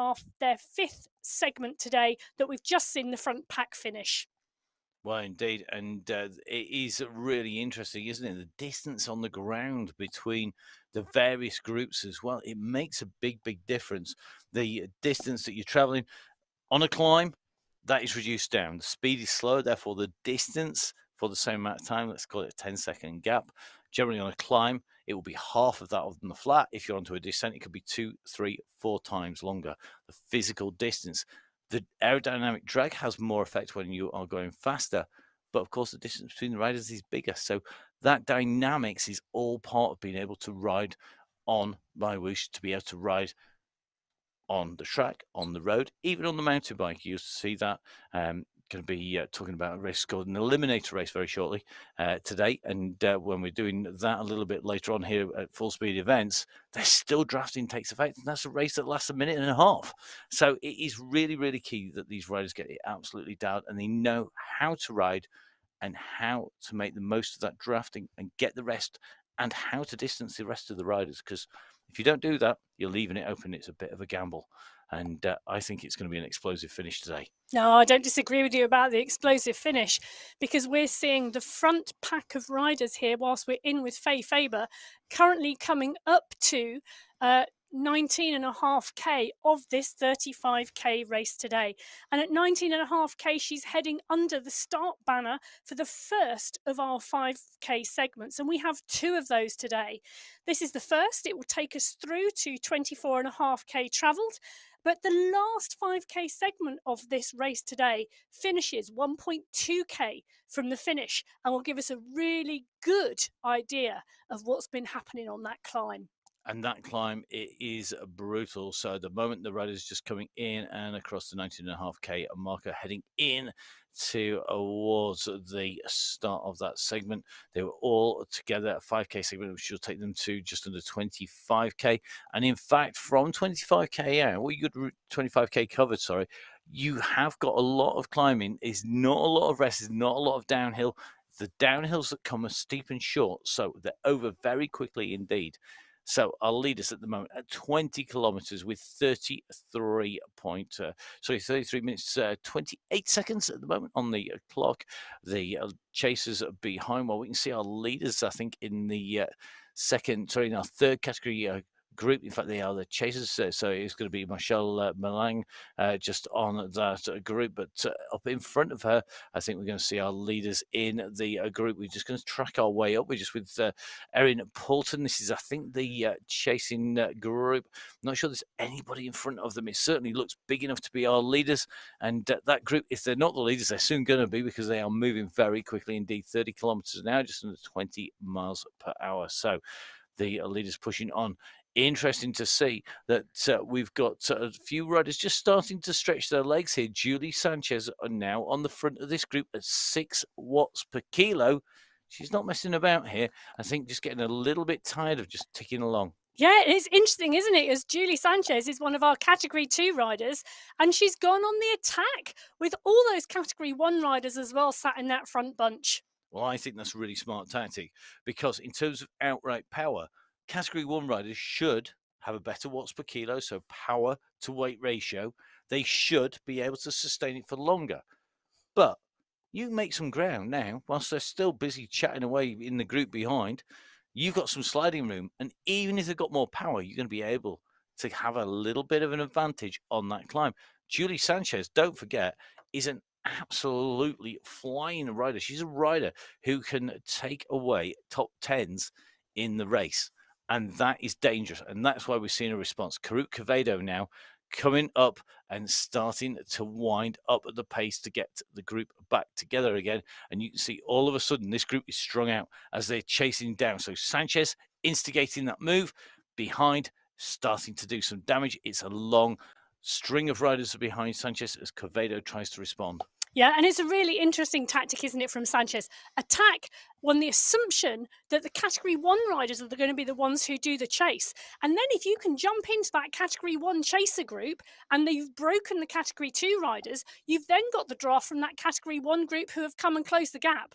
their 5th segment today that we've just seen the front pack finish. Well, indeed, and it is really interesting, isn't it? The distance on the ground between the various groups as well. It makes a big difference. The distance that you're traveling on a climb, that is reduced down. The speed is slower, therefore the distance for the same amount of time, let's call it a 10-second gap. Generally on a climb, it will be half of that on the flat. If you're onto a descent, it could be 2, 3, 4 times longer. The physical distance. The aerodynamic drag has more effect when you are going faster, but of course the distance between the riders is bigger. So that dynamics is all part of being able to ride on MyWhoosh, to be able to ride on the track, on the road, even on the mountain bike. You used to see that. Going to be talking about a race called an eliminator race very shortly today. And when we're doing that a little bit later on here at Full Speed Events, there's still drafting takes effect. And that's a race that lasts a minute and a half. So it is really key that these riders get it absolutely dialed and they know how to ride and how to make the most of that drafting and get the rest and how to distance the rest of the riders. Because if you don't do that, you're leaving it open. It's a bit of a gamble. And I think it's going to be an explosive finish today. No, I don't disagree with you about the explosive finish because we're seeing the front pack of riders here whilst we're in with Faye Faber currently coming up to 19.5K of this 35K race today. And at 19.5K, she's heading under the start banner for the first of our 5K segments. And we have 2 of those today. This is the first. It will take us through to 24.5K travelled. But the last 5K segment of this race today finishes 1.2K from the finish and will give us a really good idea of what's been happening on that climb. And that climb, it is brutal. So at the moment, the rider's just coming in and across the 19.5K marker, heading in towards the start of that segment. They were all together at 5K segment, which will take them to just under 25K. And in fact, from 25K out, well, you got 25K covered, sorry, you have got a lot of climbing. Is not a lot of rest, is not a lot of downhill. The downhills that come are steep and short, so they're over very quickly indeed. So our leaders at the moment at 20 kilometers with 33 minutes, 28 seconds at the moment on the clock. The chasers are behind. Well, we can see our leaders, I think, in the in our third category group. In fact, they are the chasers. So it's going to be Michelle Malang just on that group. But up in front of her, I think we're going to see our leaders in the group. We're just going to track our way up. We're just with Erin Poulton. This is, I think, the chasing group. I'm not sure there's anybody in front of them. It certainly looks big enough to be our leaders. And that group, if they're not the leaders, they're soon going to be, because they are moving very quickly indeed. 30 kilometers an hour, just under 20 miles per hour. So the leaders pushing on. Interesting to see that we've got a few riders just starting to stretch their legs here. Julie Sanchez are now on the front of this group at 6 watts per kilo. She's not messing about here. I think just getting a little bit tired of just ticking along. Yeah, it's interesting, isn't it? As Julie Sanchez is one of our Category 2 riders, and she's gone on the attack with all those Category 1 riders as well sat in that front bunch. Well, I think that's a really smart tactic, because in terms of outright power, Category 1 riders should have a better watts per kilo, so power to weight ratio. They should be able to sustain it for longer. But you make some ground now, whilst they're still busy chatting away in the group behind. You've got some sliding room, and even if they've got more power, you're going to be able to have a little bit of an advantage on that climb. Julie Sanchez, don't forget, is an absolutely flying rider. She's a rider who can take away top tens in the race, and that is dangerous. And that's why we're seeing a response. Karut Quevedo now coming up and starting to wind up at the pace to get the group back together again. And you can see all of a sudden this group is strung out as they're chasing down. So Sanchez instigating that move behind, starting to do some damage. It's a long string of riders behind Sanchez as Quevedo tries to respond. Yeah, and it's a really interesting tactic, isn't it, from Sanchez? Attack on the assumption that the Category 1 riders are going to be the ones who do the chase. And then if you can jump into that Category 1 chaser group and you've broken the Category 2 riders, you've then got the draft from that Category 1 group who have come and closed the gap.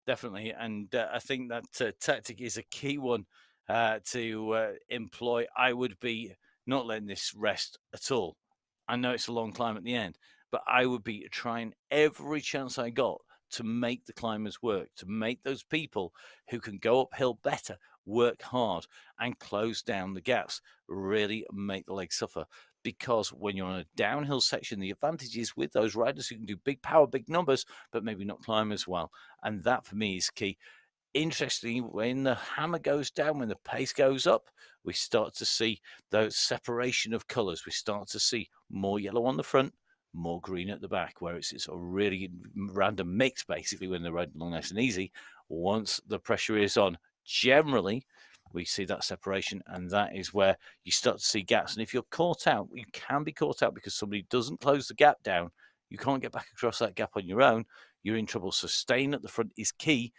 Definitely. And I think that tactic is a key one to employ. I would be not letting this rest at all. I know it's a long climb at the end, but I would be trying every chance I got to make the climbers work, to make those people who can go uphill better work hard and close down the gaps, really make the legs suffer. Because when you're on a downhill section, the advantage is with those riders who can do big power, big numbers, but maybe not climb as well. And that for me is key. Interestingly, when the hammer goes down, when the pace goes up, we start to see those separation of colours. We start to see more yellow on the front, more green at the back, where it's a really random mix, basically, when they're riding along nice and easy. Once the pressure is on, generally, we see that separation, and that is where you start to see gaps. And if you're caught out, you can be caught out because somebody doesn't close the gap down. You can't get back across that gap on your own. You're in trouble. So staying at the front is key,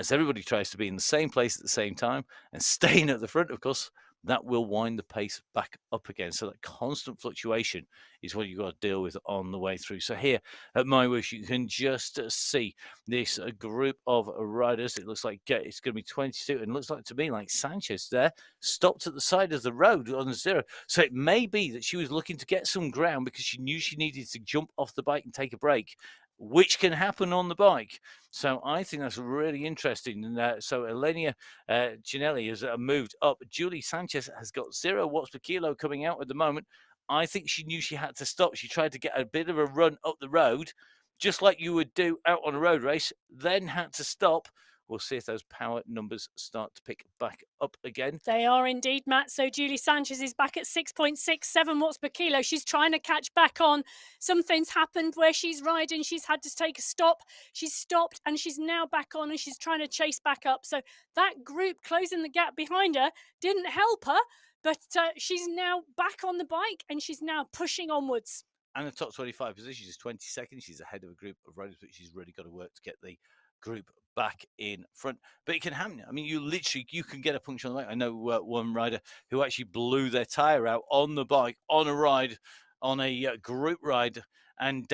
as everybody tries to be in the same place at the same time, and staying at the front, of course, that will wind the pace back up again. So that constant fluctuation is what you've got to deal with on the way through. So here at MyWhoosh, you can just see this group of riders. It looks like it's going to be 22, and it looks like to me like Sanchez there stopped at the side of the road on the zero. So it may be that she was looking to get some ground because she knew she needed to jump off the bike and take a break, which can happen on the bike. So I think that's really interesting. And so Elenia Ginelli has moved up. Julie Sanchez has got 0 watts per kilo coming out at the moment. I think she knew she had to stop. She tried to get a bit of a run up the road, just like you would do out on a road race, then had to stop. we'll see if those power numbers start to pick back up again. They are indeed, Matt. So Julie Sanchez is back at 6.67 watts per kilo. She's trying to catch back on. Something's happened where she's riding. She's had to take a stop. She's stopped and she's now back on and she's trying to chase back up. So that group closing the gap behind her didn't help her, but she's now back on the bike and she's now pushing onwards. And the top 25 position is 20 seconds. She's ahead of a group of riders, but she's really got to work to get the group back in front. But it can happen. I mean, you can get a puncture on the bike. I know one rider who actually blew their tire out on the bike on a ride, on a group ride, and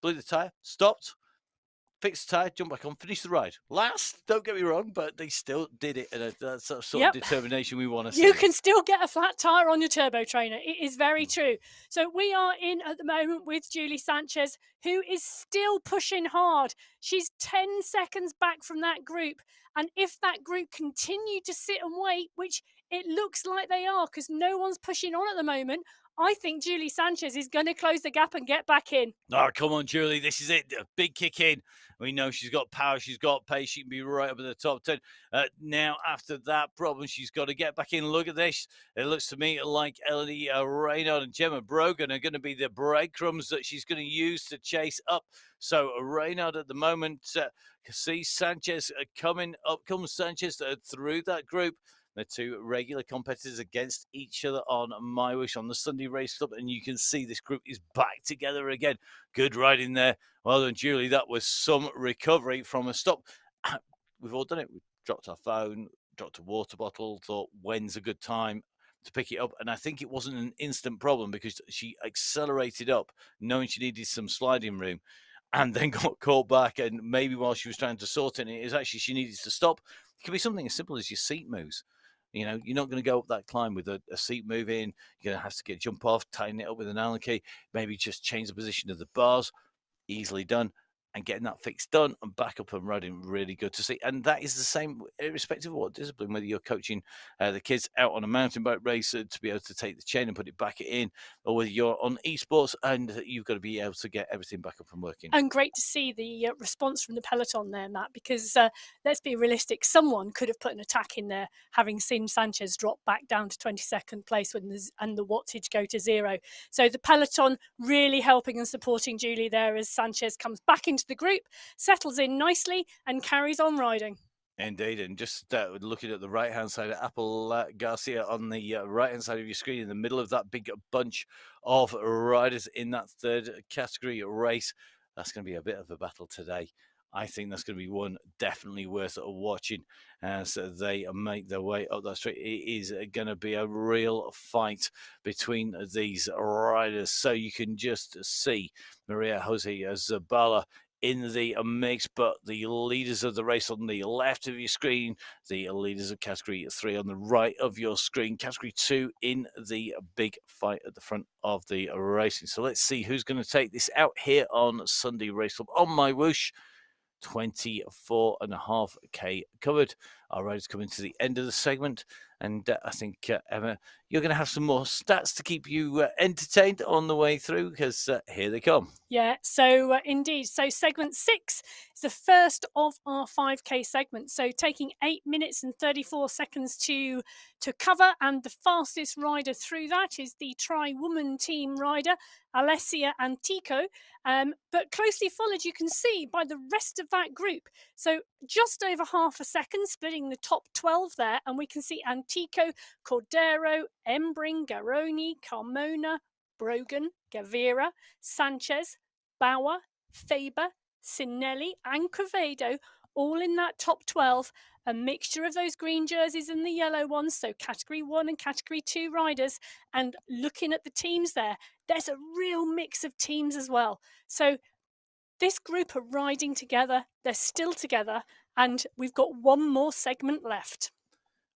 blew the tire, stopped, fixed the tire, jumped back on, finished the ride. Last, don't get me wrong, but they still did it, and that's the sort of determination we want to see. You can still get a flat tyre on your turbo trainer. It is very true. So we are in at the moment with Julie Sanchez, who is still pushing hard. She's 10 seconds back from that group. And if that group continue to sit and wait, which it looks like they are because no one's pushing on at the moment, I think Julie Sanchez is going to close the gap and get back in. Oh, come on, Julie. This is it. A big kick in. We know she's got power. She's got pace. She can be right up in the top 10. Now, after that problem, she's got to get back in. Look at this. It looks to me like Elodie Reynard and Gemma Brogan are going to be the breadcrumbs that she's going to use to chase up. So Reynard at the moment sees Sanchez coming up. Comes Sanchez through that group. The two regular competitors against each other on MyWhoosh on the Sunday Race Club. And you can see this group is back together again. Good riding there. Well done, Julie. That was some recovery from a stop. We've all done it. We've dropped our phone, dropped a water bottle, thought, when's a good time to pick it up? And I think it wasn't an instant problem because she accelerated up, knowing she needed some sliding room, and then got caught back. And maybe while she was trying to sort it is actually she needed to stop. It could be something as simple as your seat moves. You know, you're not going to go up that climb with a seat move in. You're going to have to jump off, tighten it up with an Allen key, maybe just change the position of the bars. Easily done. And getting that fix done and back up and riding, really good to see. And that is the same, irrespective of what discipline, whether you're coaching the kids out on a mountain bike race to be able to take the chain and put it back in, or whether you're on esports and you've got to be able to get everything back up and working. And great to see the response from the peloton there, Matt, because let's be realistic. Someone could have put an attack in there, having seen Sanchez drop back down to 22nd place and the wattage go to 0. So the peloton really helping and supporting Julie there as Sanchez comes back into the group, settles in nicely and carries on riding. Indeed, and just looking at the right-hand side of Apple Garcia on the right-hand side of your screen, in the middle of that big bunch of riders in that third category race, that's going to be a bit of a battle today. I think that's going to be one definitely worth watching as they make their way up that straight. It is going to be a real fight between these riders. So you can just see Maria Jose Zabala in the mix, but the leaders of the race on the left of your screen, the leaders of category 3 on the right of your screen, category 2 in the big fight at the front of the racing. So let's see who's going to take this out here on Sunday Race Club on MyWhoosh. 24.5k covered. Our riders coming to the end of the segment, and I think Emma, you're going to have some more stats to keep you entertained on the way through, because here they come. Yeah, so indeed. So segment 6 is the first of our 5k segments. So taking 8 minutes and 34 seconds to cover, and the fastest rider through that is the Tri-Woman team rider, Alessia Antico. But closely followed, you can see, by the rest of that group. So just over half a second, splitting the top 12 there, and we can see Antico, Cordero, Embring, Garoni, Carmona, Brogan, Gavira, Sanchez, Bauer, Faber, Sinelli and Quevedo, all in that top 12. A mixture of those green jerseys and the yellow ones, so category 1 and category 2 riders. And looking at the teams there, there's a real mix of teams as well. So this group are riding together, they're still together, and we've got one more segment left.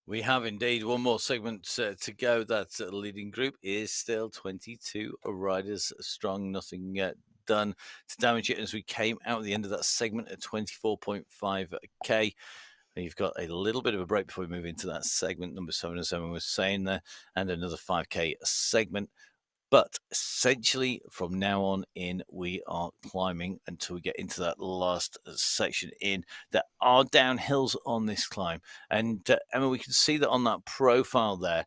We have indeed one more segment to go. That leading group is still 22 riders strong, nothing done to damage it as we came out at the end of that segment at 24.5k. You've got a little bit of a break before we move into that segment number 7, as someone was saying there, and another 5k segment. But essentially, from now on in, we are climbing until we get into that last section in. There are downhills on this climb. And Emma, we can see that on that profile there.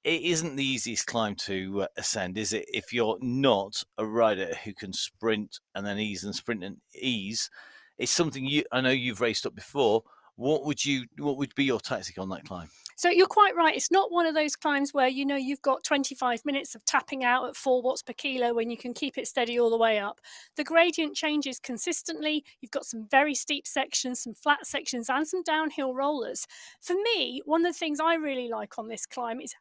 It isn't the easiest climb to ascend, is it? If you're not a rider who can sprint and then ease and sprint and ease, it's something I know you've raced up before. What would be your tactic on that climb? So you're quite right. It's not one of those climbs where you've got 25 minutes of tapping out at 4 watts per kilo when you can keep it steady all the way up. The gradient changes consistently. You've got some very steep sections, some flat sections, and some downhill rollers. For me, one of the things I really like on this climb is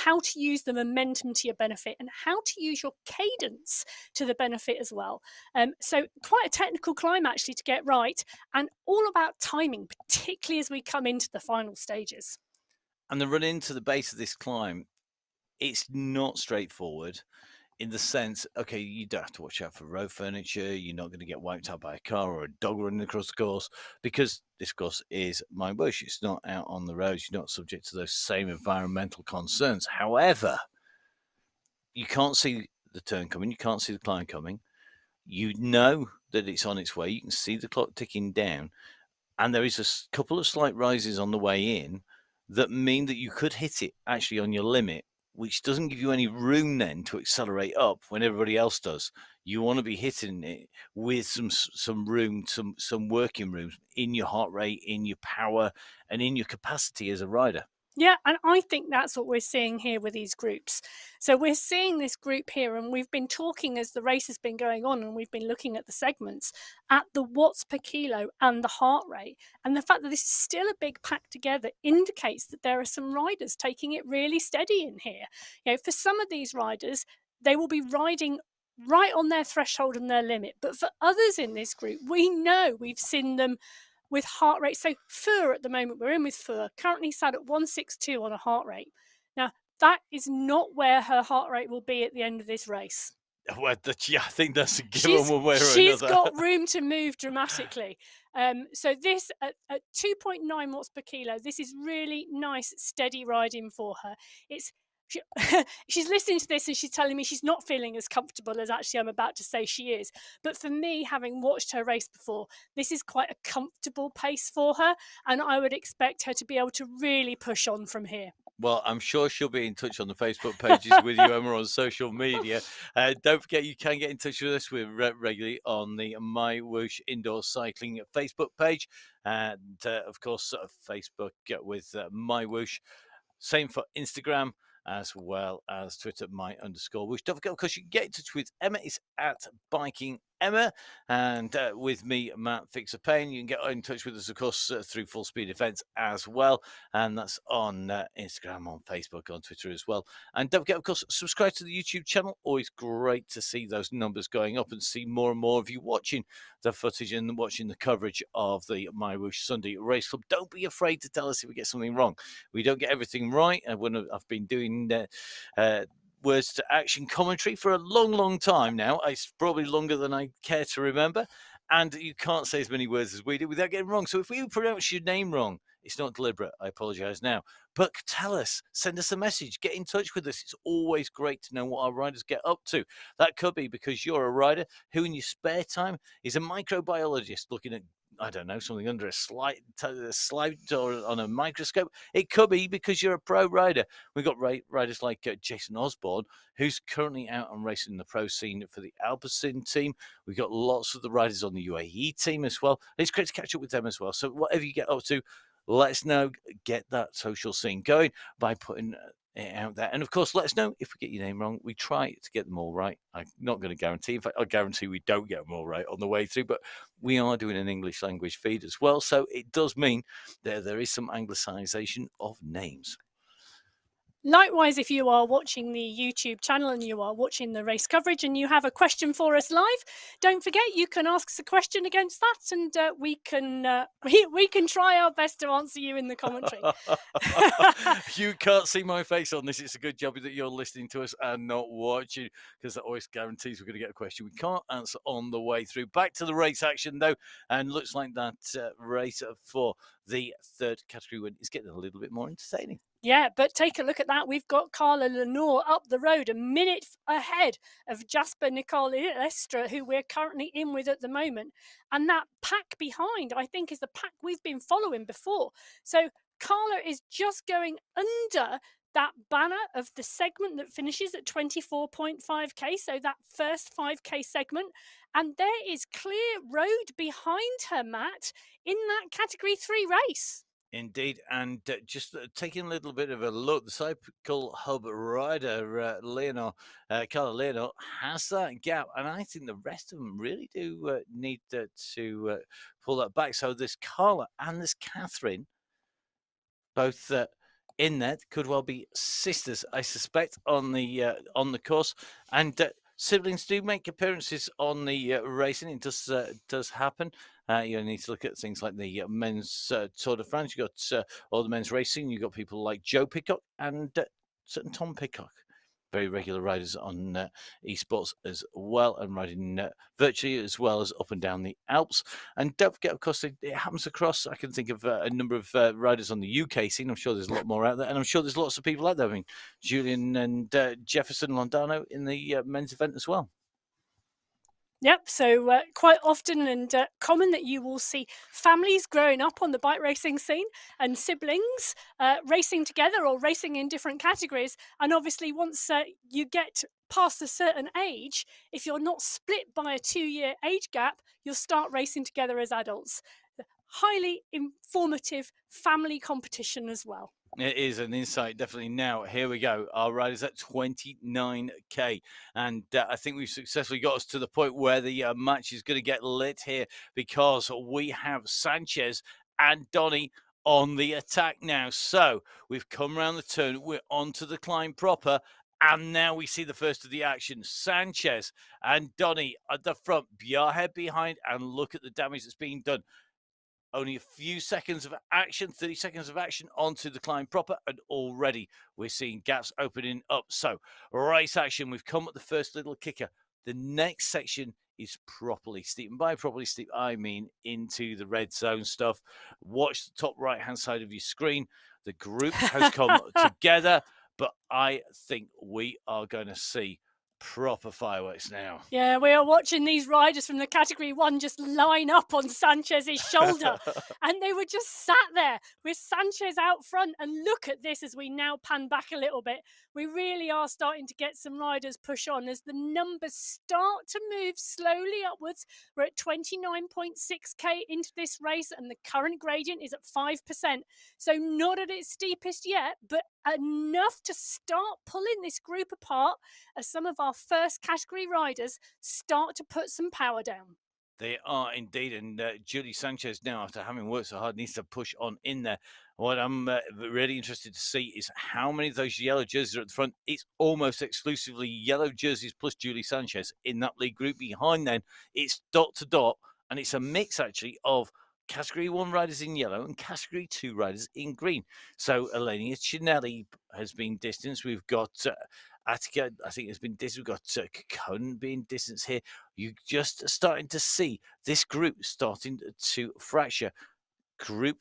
how to use the momentum to your benefit and how to use your cadence to the benefit as well. So quite a technical climb actually to get right, and all about timing, particularly as we come into the final stages. And the run into the base of this climb, it's not straightforward in the sense, okay, you don't have to watch out for road furniture. You're not going to get wiped out by a car or a dog running across the course because this course is MyWhoosh. It's not out on the roads. You're not subject to those same environmental concerns. However, you can't see the turn coming. You can't see the climb coming. You know that it's on its way. You can see the clock ticking down. And there is a couple of slight rises on the way in that mean that you could hit it actually on your limit, which doesn't give you any room then to accelerate up when everybody else does. You want to be hitting it with some room, some working room in your heart rate, in your power, and in your capacity as a rider. Yeah, and I think that's what we're seeing here with these groups. So we're seeing this group here, and we've been talking as the race has been going on, and we've been looking at the segments at the watts per kilo and the heart rate. And the fact that this is still a big pack together indicates that there are some riders taking it really steady in here. For some of these riders, they will be riding right on their threshold and their limit. But for others in this group, we know we've seen them with heart rate. So Fur at the moment, we're in with Fur, currently sat at 162 on a heart rate. Now, that is not where her heart rate will be at the end of this race. Well, yeah, I think that's a given one way or She's another. got room to move dramatically. So this at 2.9 watts per kilo, this is really nice, steady riding for her. She, she's listening to this and she's telling me she's not feeling as comfortable as actually I'm about to say she is. But for me, having watched her race before, this is quite a comfortable pace for her, and I would expect her to be able to really push on from here. Well, I'm sure she'll be in touch on the Facebook pages with you, Emma, on social media. Don't forget, you can get in touch with us. We're regularly on the MyWhoosh Indoor Cycling Facebook page. And, of course, Facebook with MyWhoosh. Same for Instagram, as well as Twitter, my_whoosh. Don't forget, of course, you can get in touch with Emma. It's at Biking Emma, and with me, Matt Fixer Payne. You can get in touch with us, of course, through Full Speed Events as well, and that's on Instagram, on Facebook, on Twitter as well. And don't forget, of course, subscribe to the YouTube channel. Always great to see those numbers going up and see more and more of you watching the footage and watching the coverage of the MyWhoosh Sunday Race Club. Don't be afraid to tell us if we get something wrong. We don't get everything right. When I've been doing words to action commentary for a long time now. It's probably longer than I care to remember. And you can't say as many words as we do without getting wrong. So if we pronounce your name wrong, it's not deliberate. I apologize now. But tell us, send us a message, get in touch with us. It's always great to know what our riders get up to. That could be because you're a rider who in your spare time is a microbiologist looking at, I don't know, something under a slide or on a microscope. It could be because you're a pro rider. We've got riders like Jason Osborne, who's currently out and racing in the pro scene for the Alpecin team. We've got lots of the riders on the UAE team as well. And it's great to catch up with them as well. So whatever you get up to, let us know. Get that social scene going by putting it out there. And of course, let us know if we get your name wrong. We try to get them all right. I'm not going to guarantee. In fact, I'll guarantee we don't get them all right on the way through. But we are doing an English language feed as well. So it does mean that there is some anglicisation of names. Likewise, if you are watching the YouTube channel and you are watching the race coverage and you have a question for us live, don't forget you can ask us a question against that, and we can try our best to answer you in the commentary. You can't see my face on this. It's a good job that you're listening to us and not watching, because that always guarantees we're going to get a question we can't answer on the way through. Back to the race action, though, and looks like that race for the third category win is getting a little bit more entertaining. Yeah, but take a look at that. We've got Carla Lenore up the road, a minute ahead of Jasper Nicole Estra, who we're currently in with at the moment. And that pack behind, I think, is the pack we've been following before. So Carla is just going under that banner of the segment that finishes at 24.5k. So that first 5k segment. And there is clear road behind her, Matt, in that category 3 race. Indeed, and just taking a little bit of a look, the cycle hub rider, Carla Leonor, has that gap, and I think the rest of them really do need to pull that back. So there's Carla and there's Catherine, both in there, could well be sisters, I suspect, on the course, and siblings do make appearances on the racing. It does happen. You need to look at things like the men's Tour de France. You've got all the men's racing. You've got people like Joe Pidcock and certain Tom Pidcock, very regular riders on esports as well, and riding virtually as well as up and down the Alps. And don't forget, of course, it happens across. I can think of a number of riders on the UK scene. I'm sure there's a lot more out there, and I'm sure there's lots of people out there. I mean, Julian and Jefferson Londano in the men's event as well. Yep, so quite often and common that you will see families growing up on the bike racing scene and siblings racing together or racing in different categories. And obviously, once you get past a certain age, if you're not split by a 2-year age gap, you'll start racing together as adults. Highly informative family competition as well. It is an insight, definitely. Now, here we go. Our rider's at 29k. And I think we've successfully got us to the point where the match is going to get lit here, because we have Sanchez and Donny on the attack now. So we've come around the turn. We're onto the climb proper. And now we see the first of the action. Sanchez and Donny at the front, Bjarhead behind, and look at the damage that's being done. Only a few seconds of action, 30 seconds of action onto the climb proper, and already we're seeing gaps opening up. So, race action. We've come at the first little kicker. The next section is properly steep. And by properly steep, I mean into the red zone stuff. Watch the top right-hand side of your screen. The group has come together, but I think we are going to see proper fireworks now. Yeah, we are watching these riders from the category 1 just line up on Sanchez's shoulder. And they were just sat there with Sanchez out front. And look at this as we now pan back a little bit. We really are starting to get some riders push on as the numbers start to move slowly upwards. We're at 29.6k into this race, and the current gradient is at 5%. So not at its steepest yet, but enough to start pulling this group apart as some of our first category riders start to put some power down. They are indeed, and Julie Sanchez now, after having worked so hard, needs to push on in there. What I'm really interested to see is how many of those yellow jerseys are at the front. It's almost exclusively yellow jerseys plus Julie Sanchez in that lead group. Behind then, it's dot to dot, and it's a mix actually of Category 1 riders in yellow and Category 2 riders in green. So Elenia Cinelli has been distanced. We've got Attica, I think, has been distanced. We've got Conan being distanced here. You're just starting to see this group starting to fracture. Group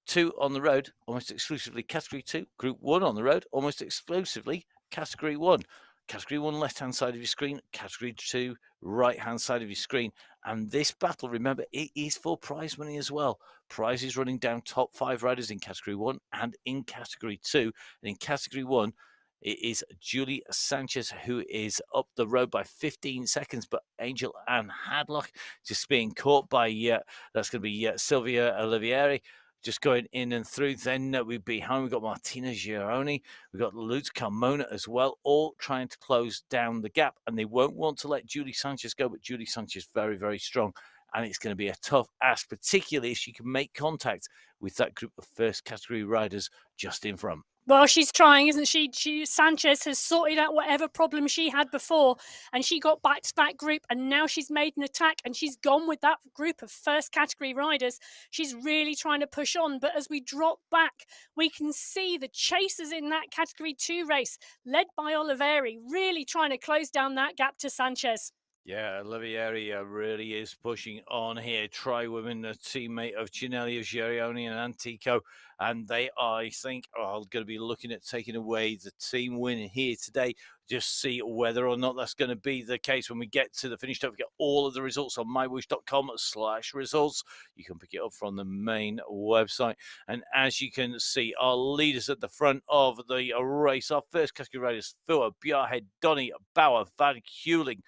2 on the road, almost exclusively Category 2. Group 1 on the road, almost exclusively Category 1. Category 1 left-hand side of your screen, Category 2 right-hand side of your screen. And this battle, remember, it is for prize money as well. Prizes running down top 5 riders in Category 1 and in Category 2. And in Category 1, it is Julie Sanchez who is up the road by 15 seconds, but Angel Ann Hadlock just being caught by, that's going to be Silvia Olivieri, just going in and through. Then we've behind, we've got Martina Gironi, we've got Lutz Carmona as well, all trying to close down the gap. And they won't want to let Julie Sanchez go, but Julie Sanchez is very, very strong. And it's going to be a tough ask, particularly if she can make contact with that group of first category riders just in front. Well, she's trying, isn't she? Sanchez has sorted out whatever problem she had before, and she got back to that group, and now she's made an attack, and she's gone with that group of first category riders. She's really trying to push on, but as we drop back, we can see the chasers in that category 2 race, led by Oliveri, really trying to close down that gap to Sanchez. Yeah, Olivieri really is pushing on here. Tri-Women, a teammate of Cinelli, of Gerioni and Antico. And they are, I think, are going to be looking at taking away the team win here today. Just see whether or not that's going to be the case when we get to the finish. Don't forget all of the results on mywhoosh.com/results. You can pick it up from the main website. And as you can see, our leaders at the front of the race, our first category riders, Fua, Bjarhead, Donny, Bauer, Van Hewling,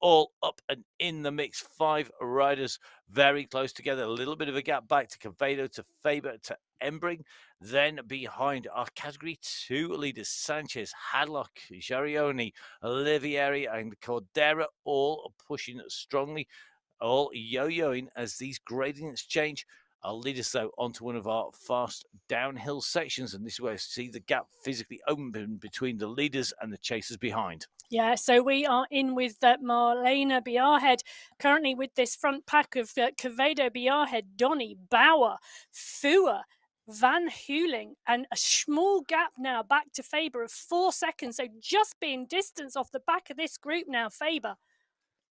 all up and in the mix. 5 riders very close together. A little bit of a gap back to Cavado, to Faber, to Embring. Then behind our Category 2 leaders, Sanchez, Hadlock, Jarioni, Olivieri, and Cordera, all pushing strongly, all yo-yoing as these gradients change. I'll lead us, though, onto one of our fast downhill sections, and this is where I see the gap physically open between the leaders and the chasers behind. Yeah, so we are in with Marlena Bjarhead, currently with this front pack of Quevedo, Bjarhead, Donny, Bauer, Fua, Van Hewling, and a small gap now back to Faber of 4 seconds. So just being distance off the back of this group now, Faber.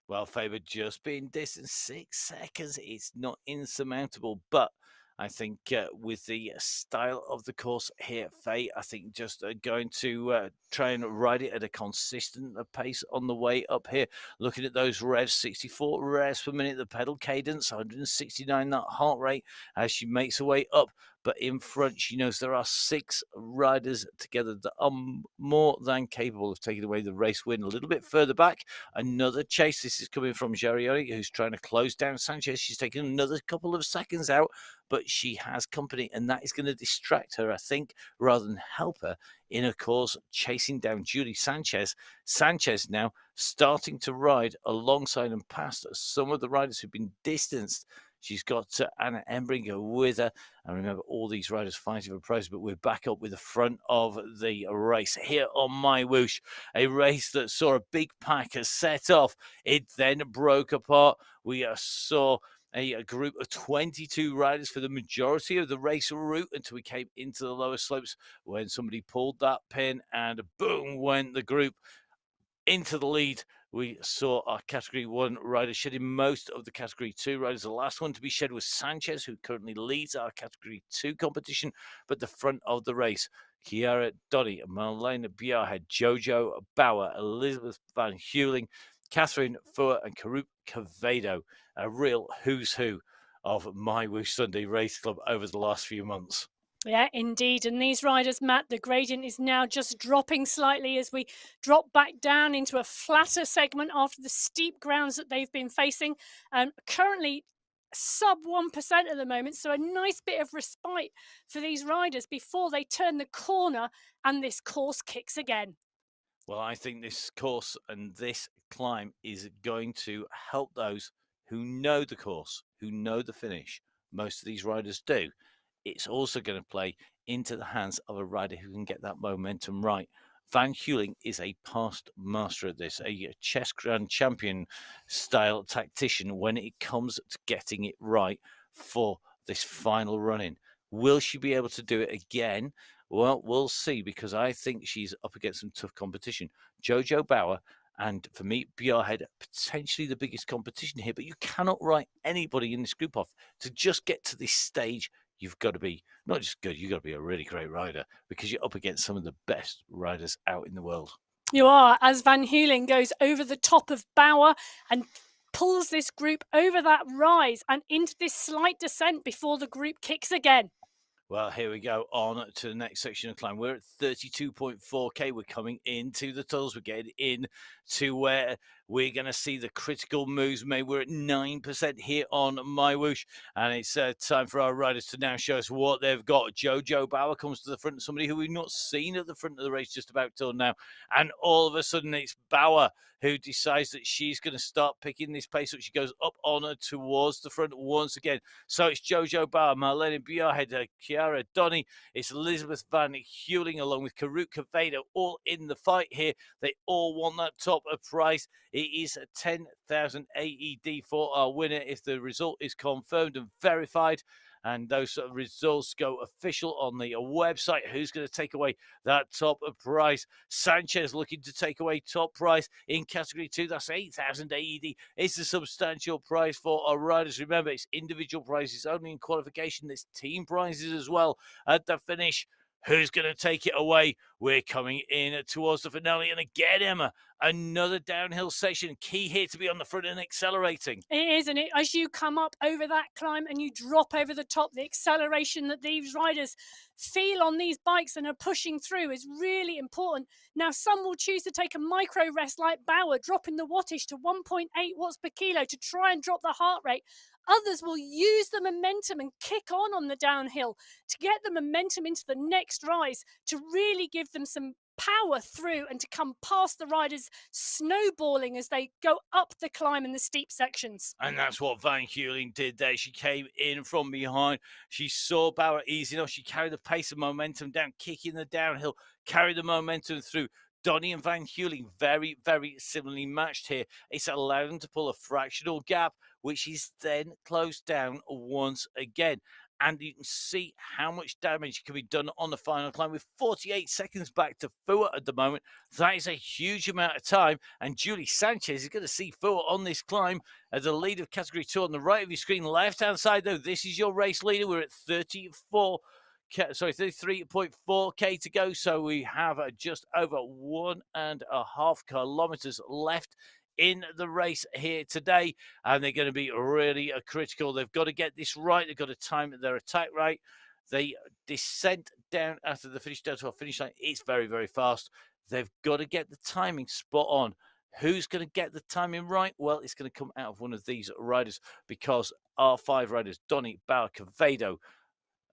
Well, Faber just being distant 6 seconds, it's not insurmountable, but I think with the style of the course here, Faye, I think just going to try and ride it at a consistent pace on the way up here. Looking at those revs, 64 revs per minute, the pedal cadence, 169 that heart rate as she makes her way up. But in front, she knows there are 6 riders together that are more than capable of taking away the race win. A little bit further back, another chase. This is coming from Jarioni, who's trying to close down Sanchez. She's taking another couple of seconds out, but she has company, and that is going to distract her, I think, rather than help her in a course chasing down Julie Sanchez. Sanchez now starting to ride alongside and past some of the riders who've been distanced. She's got Anna Embringer with her. And remember, all these riders fighting for prize, but we're back up with the front of the race here on MyWhoosh. A race that saw a big pack set off. It then broke apart. We saw a group of 22 riders for the majority of the race route until we came into the lower slopes when somebody pulled that pin and boom went the group into the lead. We saw our Category 1 rider shedding most of the Category 2 riders. The last one to be shed was Sanchez, who currently leads our Category 2 competition. But the front of the race, Chiara Donny, Marlena Bjarhead, Jojo Bauer, Elizabeth Van Hewling, Catherine Fua, and Karuk Cavado. A real who's who of MyWhoosh Sunday Race Club over the last few months. Yeah, indeed. And these riders, Matt, the gradient is now just dropping slightly as we drop back down into a flatter segment after the steep grounds that they've been facing. Currently sub 1% at the moment, so a nice bit of respite for these riders before they turn the corner and this course kicks again. Well, I think this course and this climb is going to help those who know the course, who know the finish. Most of these riders do. It's also going to play into the hands of a rider who can get that momentum right. Van Hewling is a past master at this, a chess grand champion style tactician when it comes to getting it right for this final run in. Will she be able to do it again? Well, we'll see, because I think she's up against some tough competition. Jojo Bauer and, for me, Bjarhead, potentially the biggest competition here, but you cannot write anybody in this group off. To just get to this stage, you've got to be not just good, you've got to be a really great rider, because you're up against some of the best riders out in the world. You are, as Van Hewling goes over the top of Bauer and pulls this group over that rise and into this slight descent before the group kicks again. Well, here we go on to the next section of climb. We're at 32.4k. We're coming into the tunnels. We're getting in to where we're going to see the critical moves made. We're at 9% here on MyWhoosh, and it's time for our riders to now show us what they've got. Jojo Bauer comes to the front, somebody who we've not seen at the front of the race just about till now, and all of a sudden it's Bauer who decides that she's going to start picking this pace up. She goes up on her towards the front once again. So it's Jojo Bauer, Marlena Bjarhead, Chiara Donny, it's Elizabeth Van Hewling along with Karuk Cavado, all in the fight here. They all want that top prize. It is 10,000 AED for our winner if the result is confirmed and verified. and those results go official on the website. Who's going to take away that top prize? Sanchez looking to take away top prize in category 2. That's 8,000 AED. It's a substantial prize for our riders. Remember, it's individual prizes only in qualification. There's team prizes as well at the finish. Who's going to take it away? We're coming in towards the finale. And again, Emma, another downhill section. Key here to be on the front and accelerating. It is, and as you come up over that climb and you drop over the top, the acceleration that these riders feel on these bikes and are pushing through is really important. Now, some will choose to take a micro rest like Bauer, dropping the wattage to 1.8 watts per kilo to try and drop the heart rate. Others will use the momentum and kick on the downhill to get the momentum into the next rise to really give them some power through and to come past the riders snowballing as they go up the climb in the steep sections. And that's what Van Heuling did there. She came in from behind. She saw Bauer easy enough. She carried the pace and momentum down, kicking the downhill, carried the momentum through. Donny and Van Heuling very, very similarly matched here. It's allowed them to pull a fractional gap, which is then closed down once again. And you can see how much damage can be done on the final climb with 48 seconds back to Fua at the moment. That is a huge amount of time. And Julie Sanchez is going to see Fua on this climb as the lead of category 2 on the right of your screen. Left-hand side, though, this is your race leader. We're at 33.4k to go. So we have just over 1.5 kilometers left in the race here today, and they're going to be really critical. They've got to get this right. They've got to time their attack right. They descent down after the finish down to our finish line. It's very, very fast. They've got to get the timing spot on. Who's going to get the timing right? Well, it's going to come out of one of these riders, because our 5 riders, Donny, Bauer, Quevedo,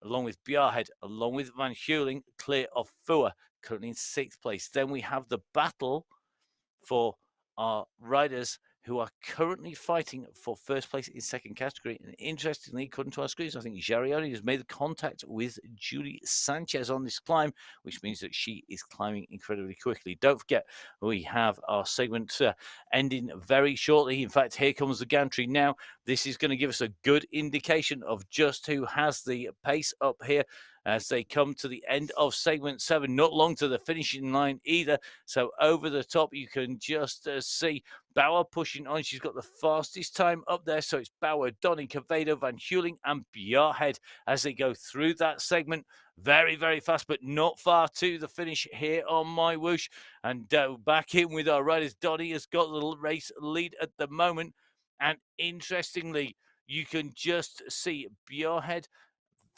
along with Bjarhead, along with Van Heuling, clear of Fua, currently in 6th place. Then we have the battle for our riders who are currently fighting for first place in 2nd category. And interestingly, according to our screens, I think Jarioni has made the contact with Julie Sanchez on this climb, which means that she is climbing incredibly quickly. Don't forget, we have our segment ending very shortly. In fact, here comes the gantry now. This is going to give us a good indication of just who has the pace up here as they come to the end of segment 7, not long to the finishing line either. So over the top, you can just see Bauer pushing on. She's got the fastest time up there. So it's Bauer, Donny, Quevedo, Van Heuling, and Bjarhead as they go through that segment. Very, very fast, but not far to the finish here on MyWhoosh. And back in with our riders. Donny has got the race lead at the moment. And interestingly, you can just see Bjarhead,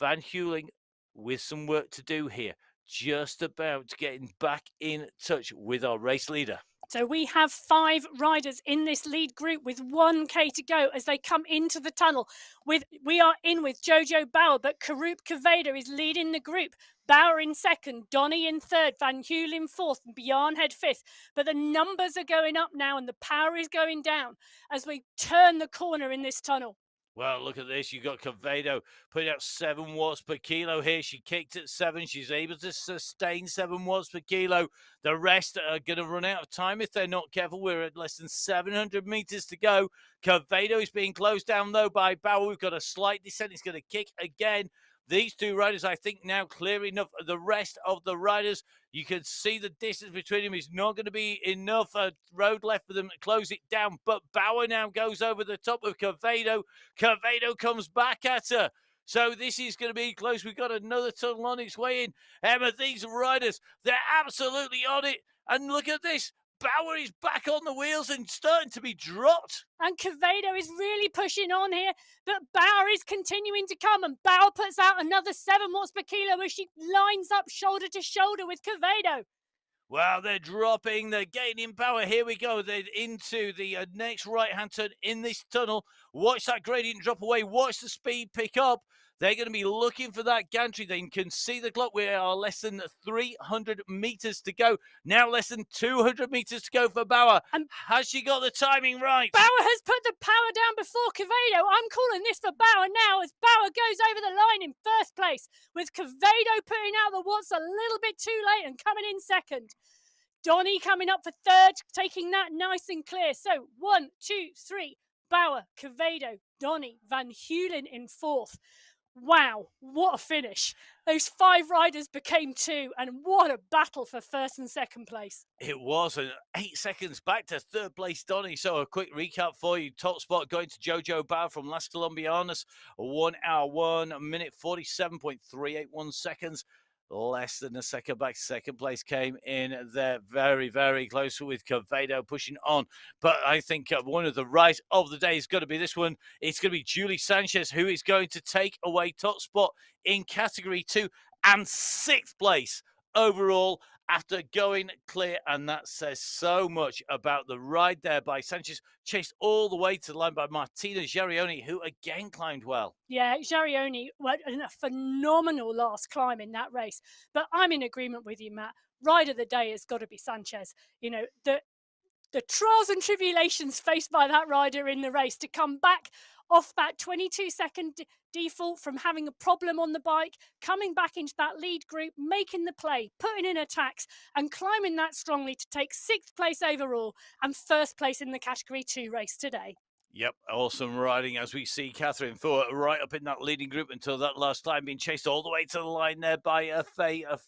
Van Heuling, with some work to do here, just about getting back in touch with our race leader. So we have 5 riders in this lead group with 1k to go as they come into the tunnel. We are in with Jojo Bauer, but Karup Quevedo is leading the group. Bauer in 2nd, Donny in 3rd, Van Heuling 4th, and Bjarhead 5th. But the numbers are going up now and the power is going down as we turn the corner in this tunnel. Well, look at this. You've got Quevedo putting out 7 watts per kilo here. She kicked at 7. She's able to sustain 7 watts per kilo. The rest are going to run out of time if they're not careful. We're at less than 700 meters to go. Quevedo is being closed down, though, by Bauer. We've got a slight descent. It's going to kick again. These 2 riders, I think, now clear enough. The rest of the riders, you can see the distance between them is not going to be enough road left for them to close it down. But Bauer now goes over the top of Quevedo. Quevedo comes back at her. So this is going to be close. We've got another tunnel on its way in. Emma, these riders, they're absolutely on it. And look at this. Bauer is back on the wheels and starting to be dropped. And Quevedo is really pushing on here, but Bauer is continuing to come, and Bauer puts out another 7 watts per kilo as she lines up shoulder to shoulder with Quevedo. Well, they're dropping, they're gaining power. Here we go. They're into the next right-hand turn in this tunnel. Watch that gradient drop away. Watch the speed pick up. They're going to be looking for that gantry. They can see the clock. We are less than 300 meters to go. Now less than 200 meters to go for Bauer. And has she got the timing right? Bauer has put the power down before Quevedo. I'm calling this for Bauer now as Bauer goes over the line in 1st place, with Quevedo putting out the watts a little bit too late and coming in 2nd. Donny coming up for 3rd, taking that nice and clear. So 1, 2, 3, Bauer, Quevedo, Donny, Van Heuling in 4th. Wow, what a finish. Those 5 riders became 2, and what a battle for first and second place. It was, and 8 seconds back to third place, Donny. So a quick recap for you. Top spot going to Jojo Bauer from Las Colombianas. 1 hour, 1 minute, 47.381 seconds. Less than a second back. Second place came in there very, very close with Quevedo pushing on. But I think one of the rise of the day is going to be this one. It's going to be Julie Sanchez, who is going to take away top spot in category 2 and 6th place overall after going clear. And that says so much about the ride there by Sanchez, chased all the way to the line by Martina Giarioni, who again climbed well. Yeah, Giarioni went in a phenomenal last climb in that race. But I'm in agreement with you, Matt. Ride of the day has got to be Sanchez. You know, the trials and tribulations faced by that rider in the race to come back off that 22-second default from having a problem on the bike, coming back into that lead group, making the play, putting in attacks, and climbing that strongly to take 6th place overall and 1st place in the Category 2 race today. Yep, awesome riding as we see Catherine Four right up in that leading group until that last time, being chased all the way to the line there by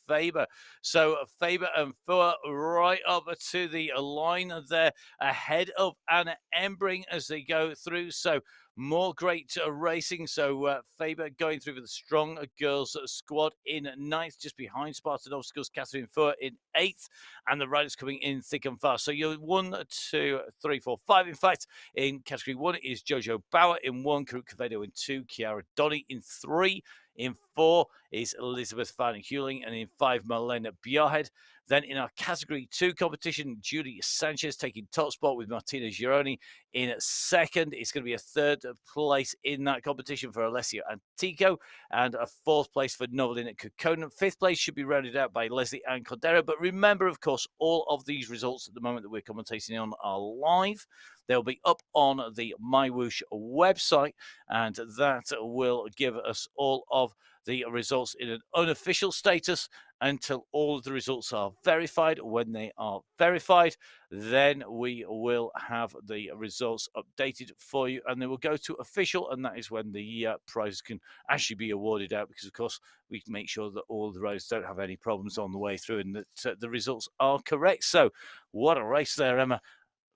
Faber. So Faber and Four right up to the line there ahead of Anna Embring as they go through. So more great racing. So Faber going through with the strong girls squad in 9th, just behind Spartanovska's Catherine Four in 8th, and the riders coming in thick and fast. So you're 1, 2, 3, 4, 5 in fact. In category 1 is Jojo Bauer in 1, Karut Quevedo in 2, Chiara Donny in 3. In 4 is Elizabeth Van Heuling, and in 5, Marlene Bjarhed. Then in our category 2 competition, Julie Sanchez taking top spot with Martina Gironi in 2nd. It's going to be a 3rd place in that competition for Alessio Antico, and a 4th place for Novelina Kukkonen. 5th place should be rounded out by Leslie Ann Cordero. But remember, of course, all of these results at the moment that we're commentating on are live. They'll be up on the MyWhoosh website, and that will give us all of the results in an unofficial status until all of the results are verified. When they are verified, then we will have the results updated for you, and they will go to official, and that is when the prizes can actually be awarded out, because of course we make sure that all the riders don't have any problems on the way through and that the results are correct. So what a race there, Emma.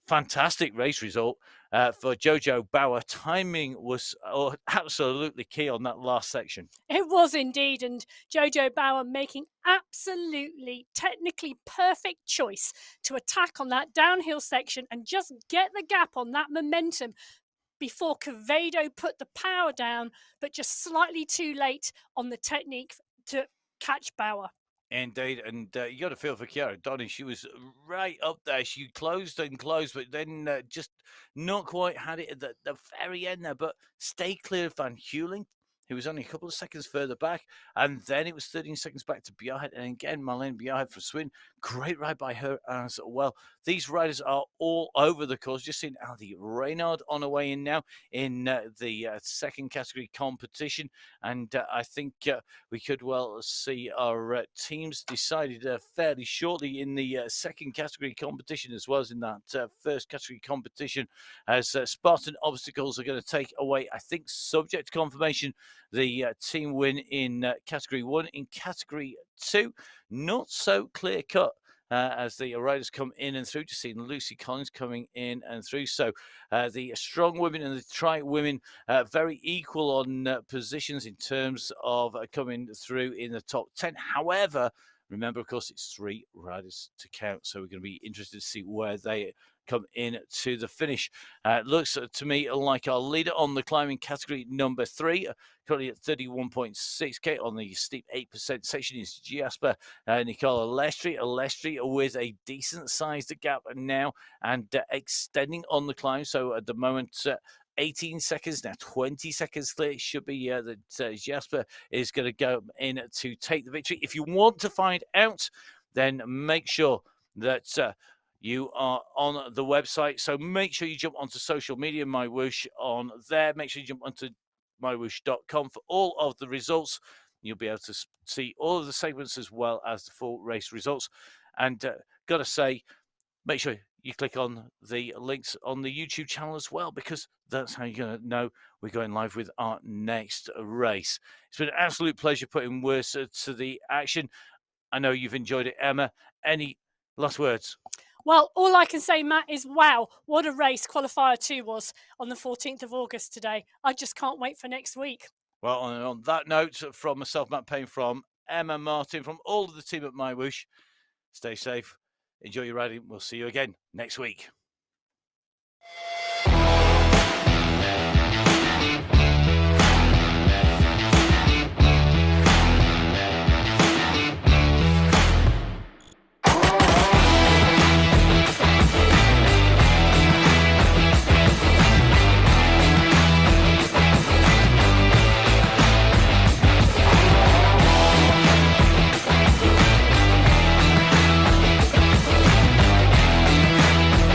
Fantastic race result for Jojo Bauer. Timing was absolutely key on that last section. It was indeed, and Jojo Bauer making absolutely technically perfect choice to attack on that downhill section and just get the gap on that momentum before Quevedo put the power down, but just slightly too late on the technique to catch Bauer. Indeed, and you got to feel for Chiara Donny. She was right up there. She closed and closed, but then just not quite had it at the very end there. But stay clear of Van Heuling, who was only a couple of seconds further back. And then it was 13 seconds back to Bjarhed. And again, Marlene Bjarhed for Swin. Great ride by her as well. These riders are all over the course. Just seen Aldi Reynard on her way in now in the second category competition. And I think we could well see our teams decided fairly shortly in the second category competition, as well as in that first category competition, as Spartan Obstacles are going to take away, I think, subject to confirmation, the team win in category 1. In category 2, not so clear cut. As the riders come in and through, just seeing Lucy Collins coming in and through. So the strong women and the tri women very equal on positions in terms of coming through in the top 10. However, remember, of course, it's 3 riders to count. So we're going to be interested to see where they come in to the finish. Looks to me like our leader on the climbing category number 3, currently at 31.6k on the steep 8% section, is Jasper Nicola Lestri. Lestri with a decent sized gap now and extending on the climb. So at the moment, 18 seconds now, 20 seconds clear. It should be that Jasper is going to go in to take the victory. If you want to find out, then make sure that you are on the website. So make sure you jump onto social media, MyWhoosh on there. Make sure you jump onto mywhoosh.com for all of the results. You'll be able to see all of the segments as well as the full race results. And got to say, make sure you click on the links on the YouTube channel as well, because that's how you're going to know we're going live with our next race. It's been an absolute pleasure putting words to the action. I know you've enjoyed it, Emma. Any last words? Well, all I can say, Matt, is wow, what a race Qualifier 2 was on the 14th of August today. I just can't wait for next week. Well, on that note, from myself, Matt Payne, from Emma Martin, from all of the team at MyWhoosh, stay safe, enjoy your riding. We'll see you again next week.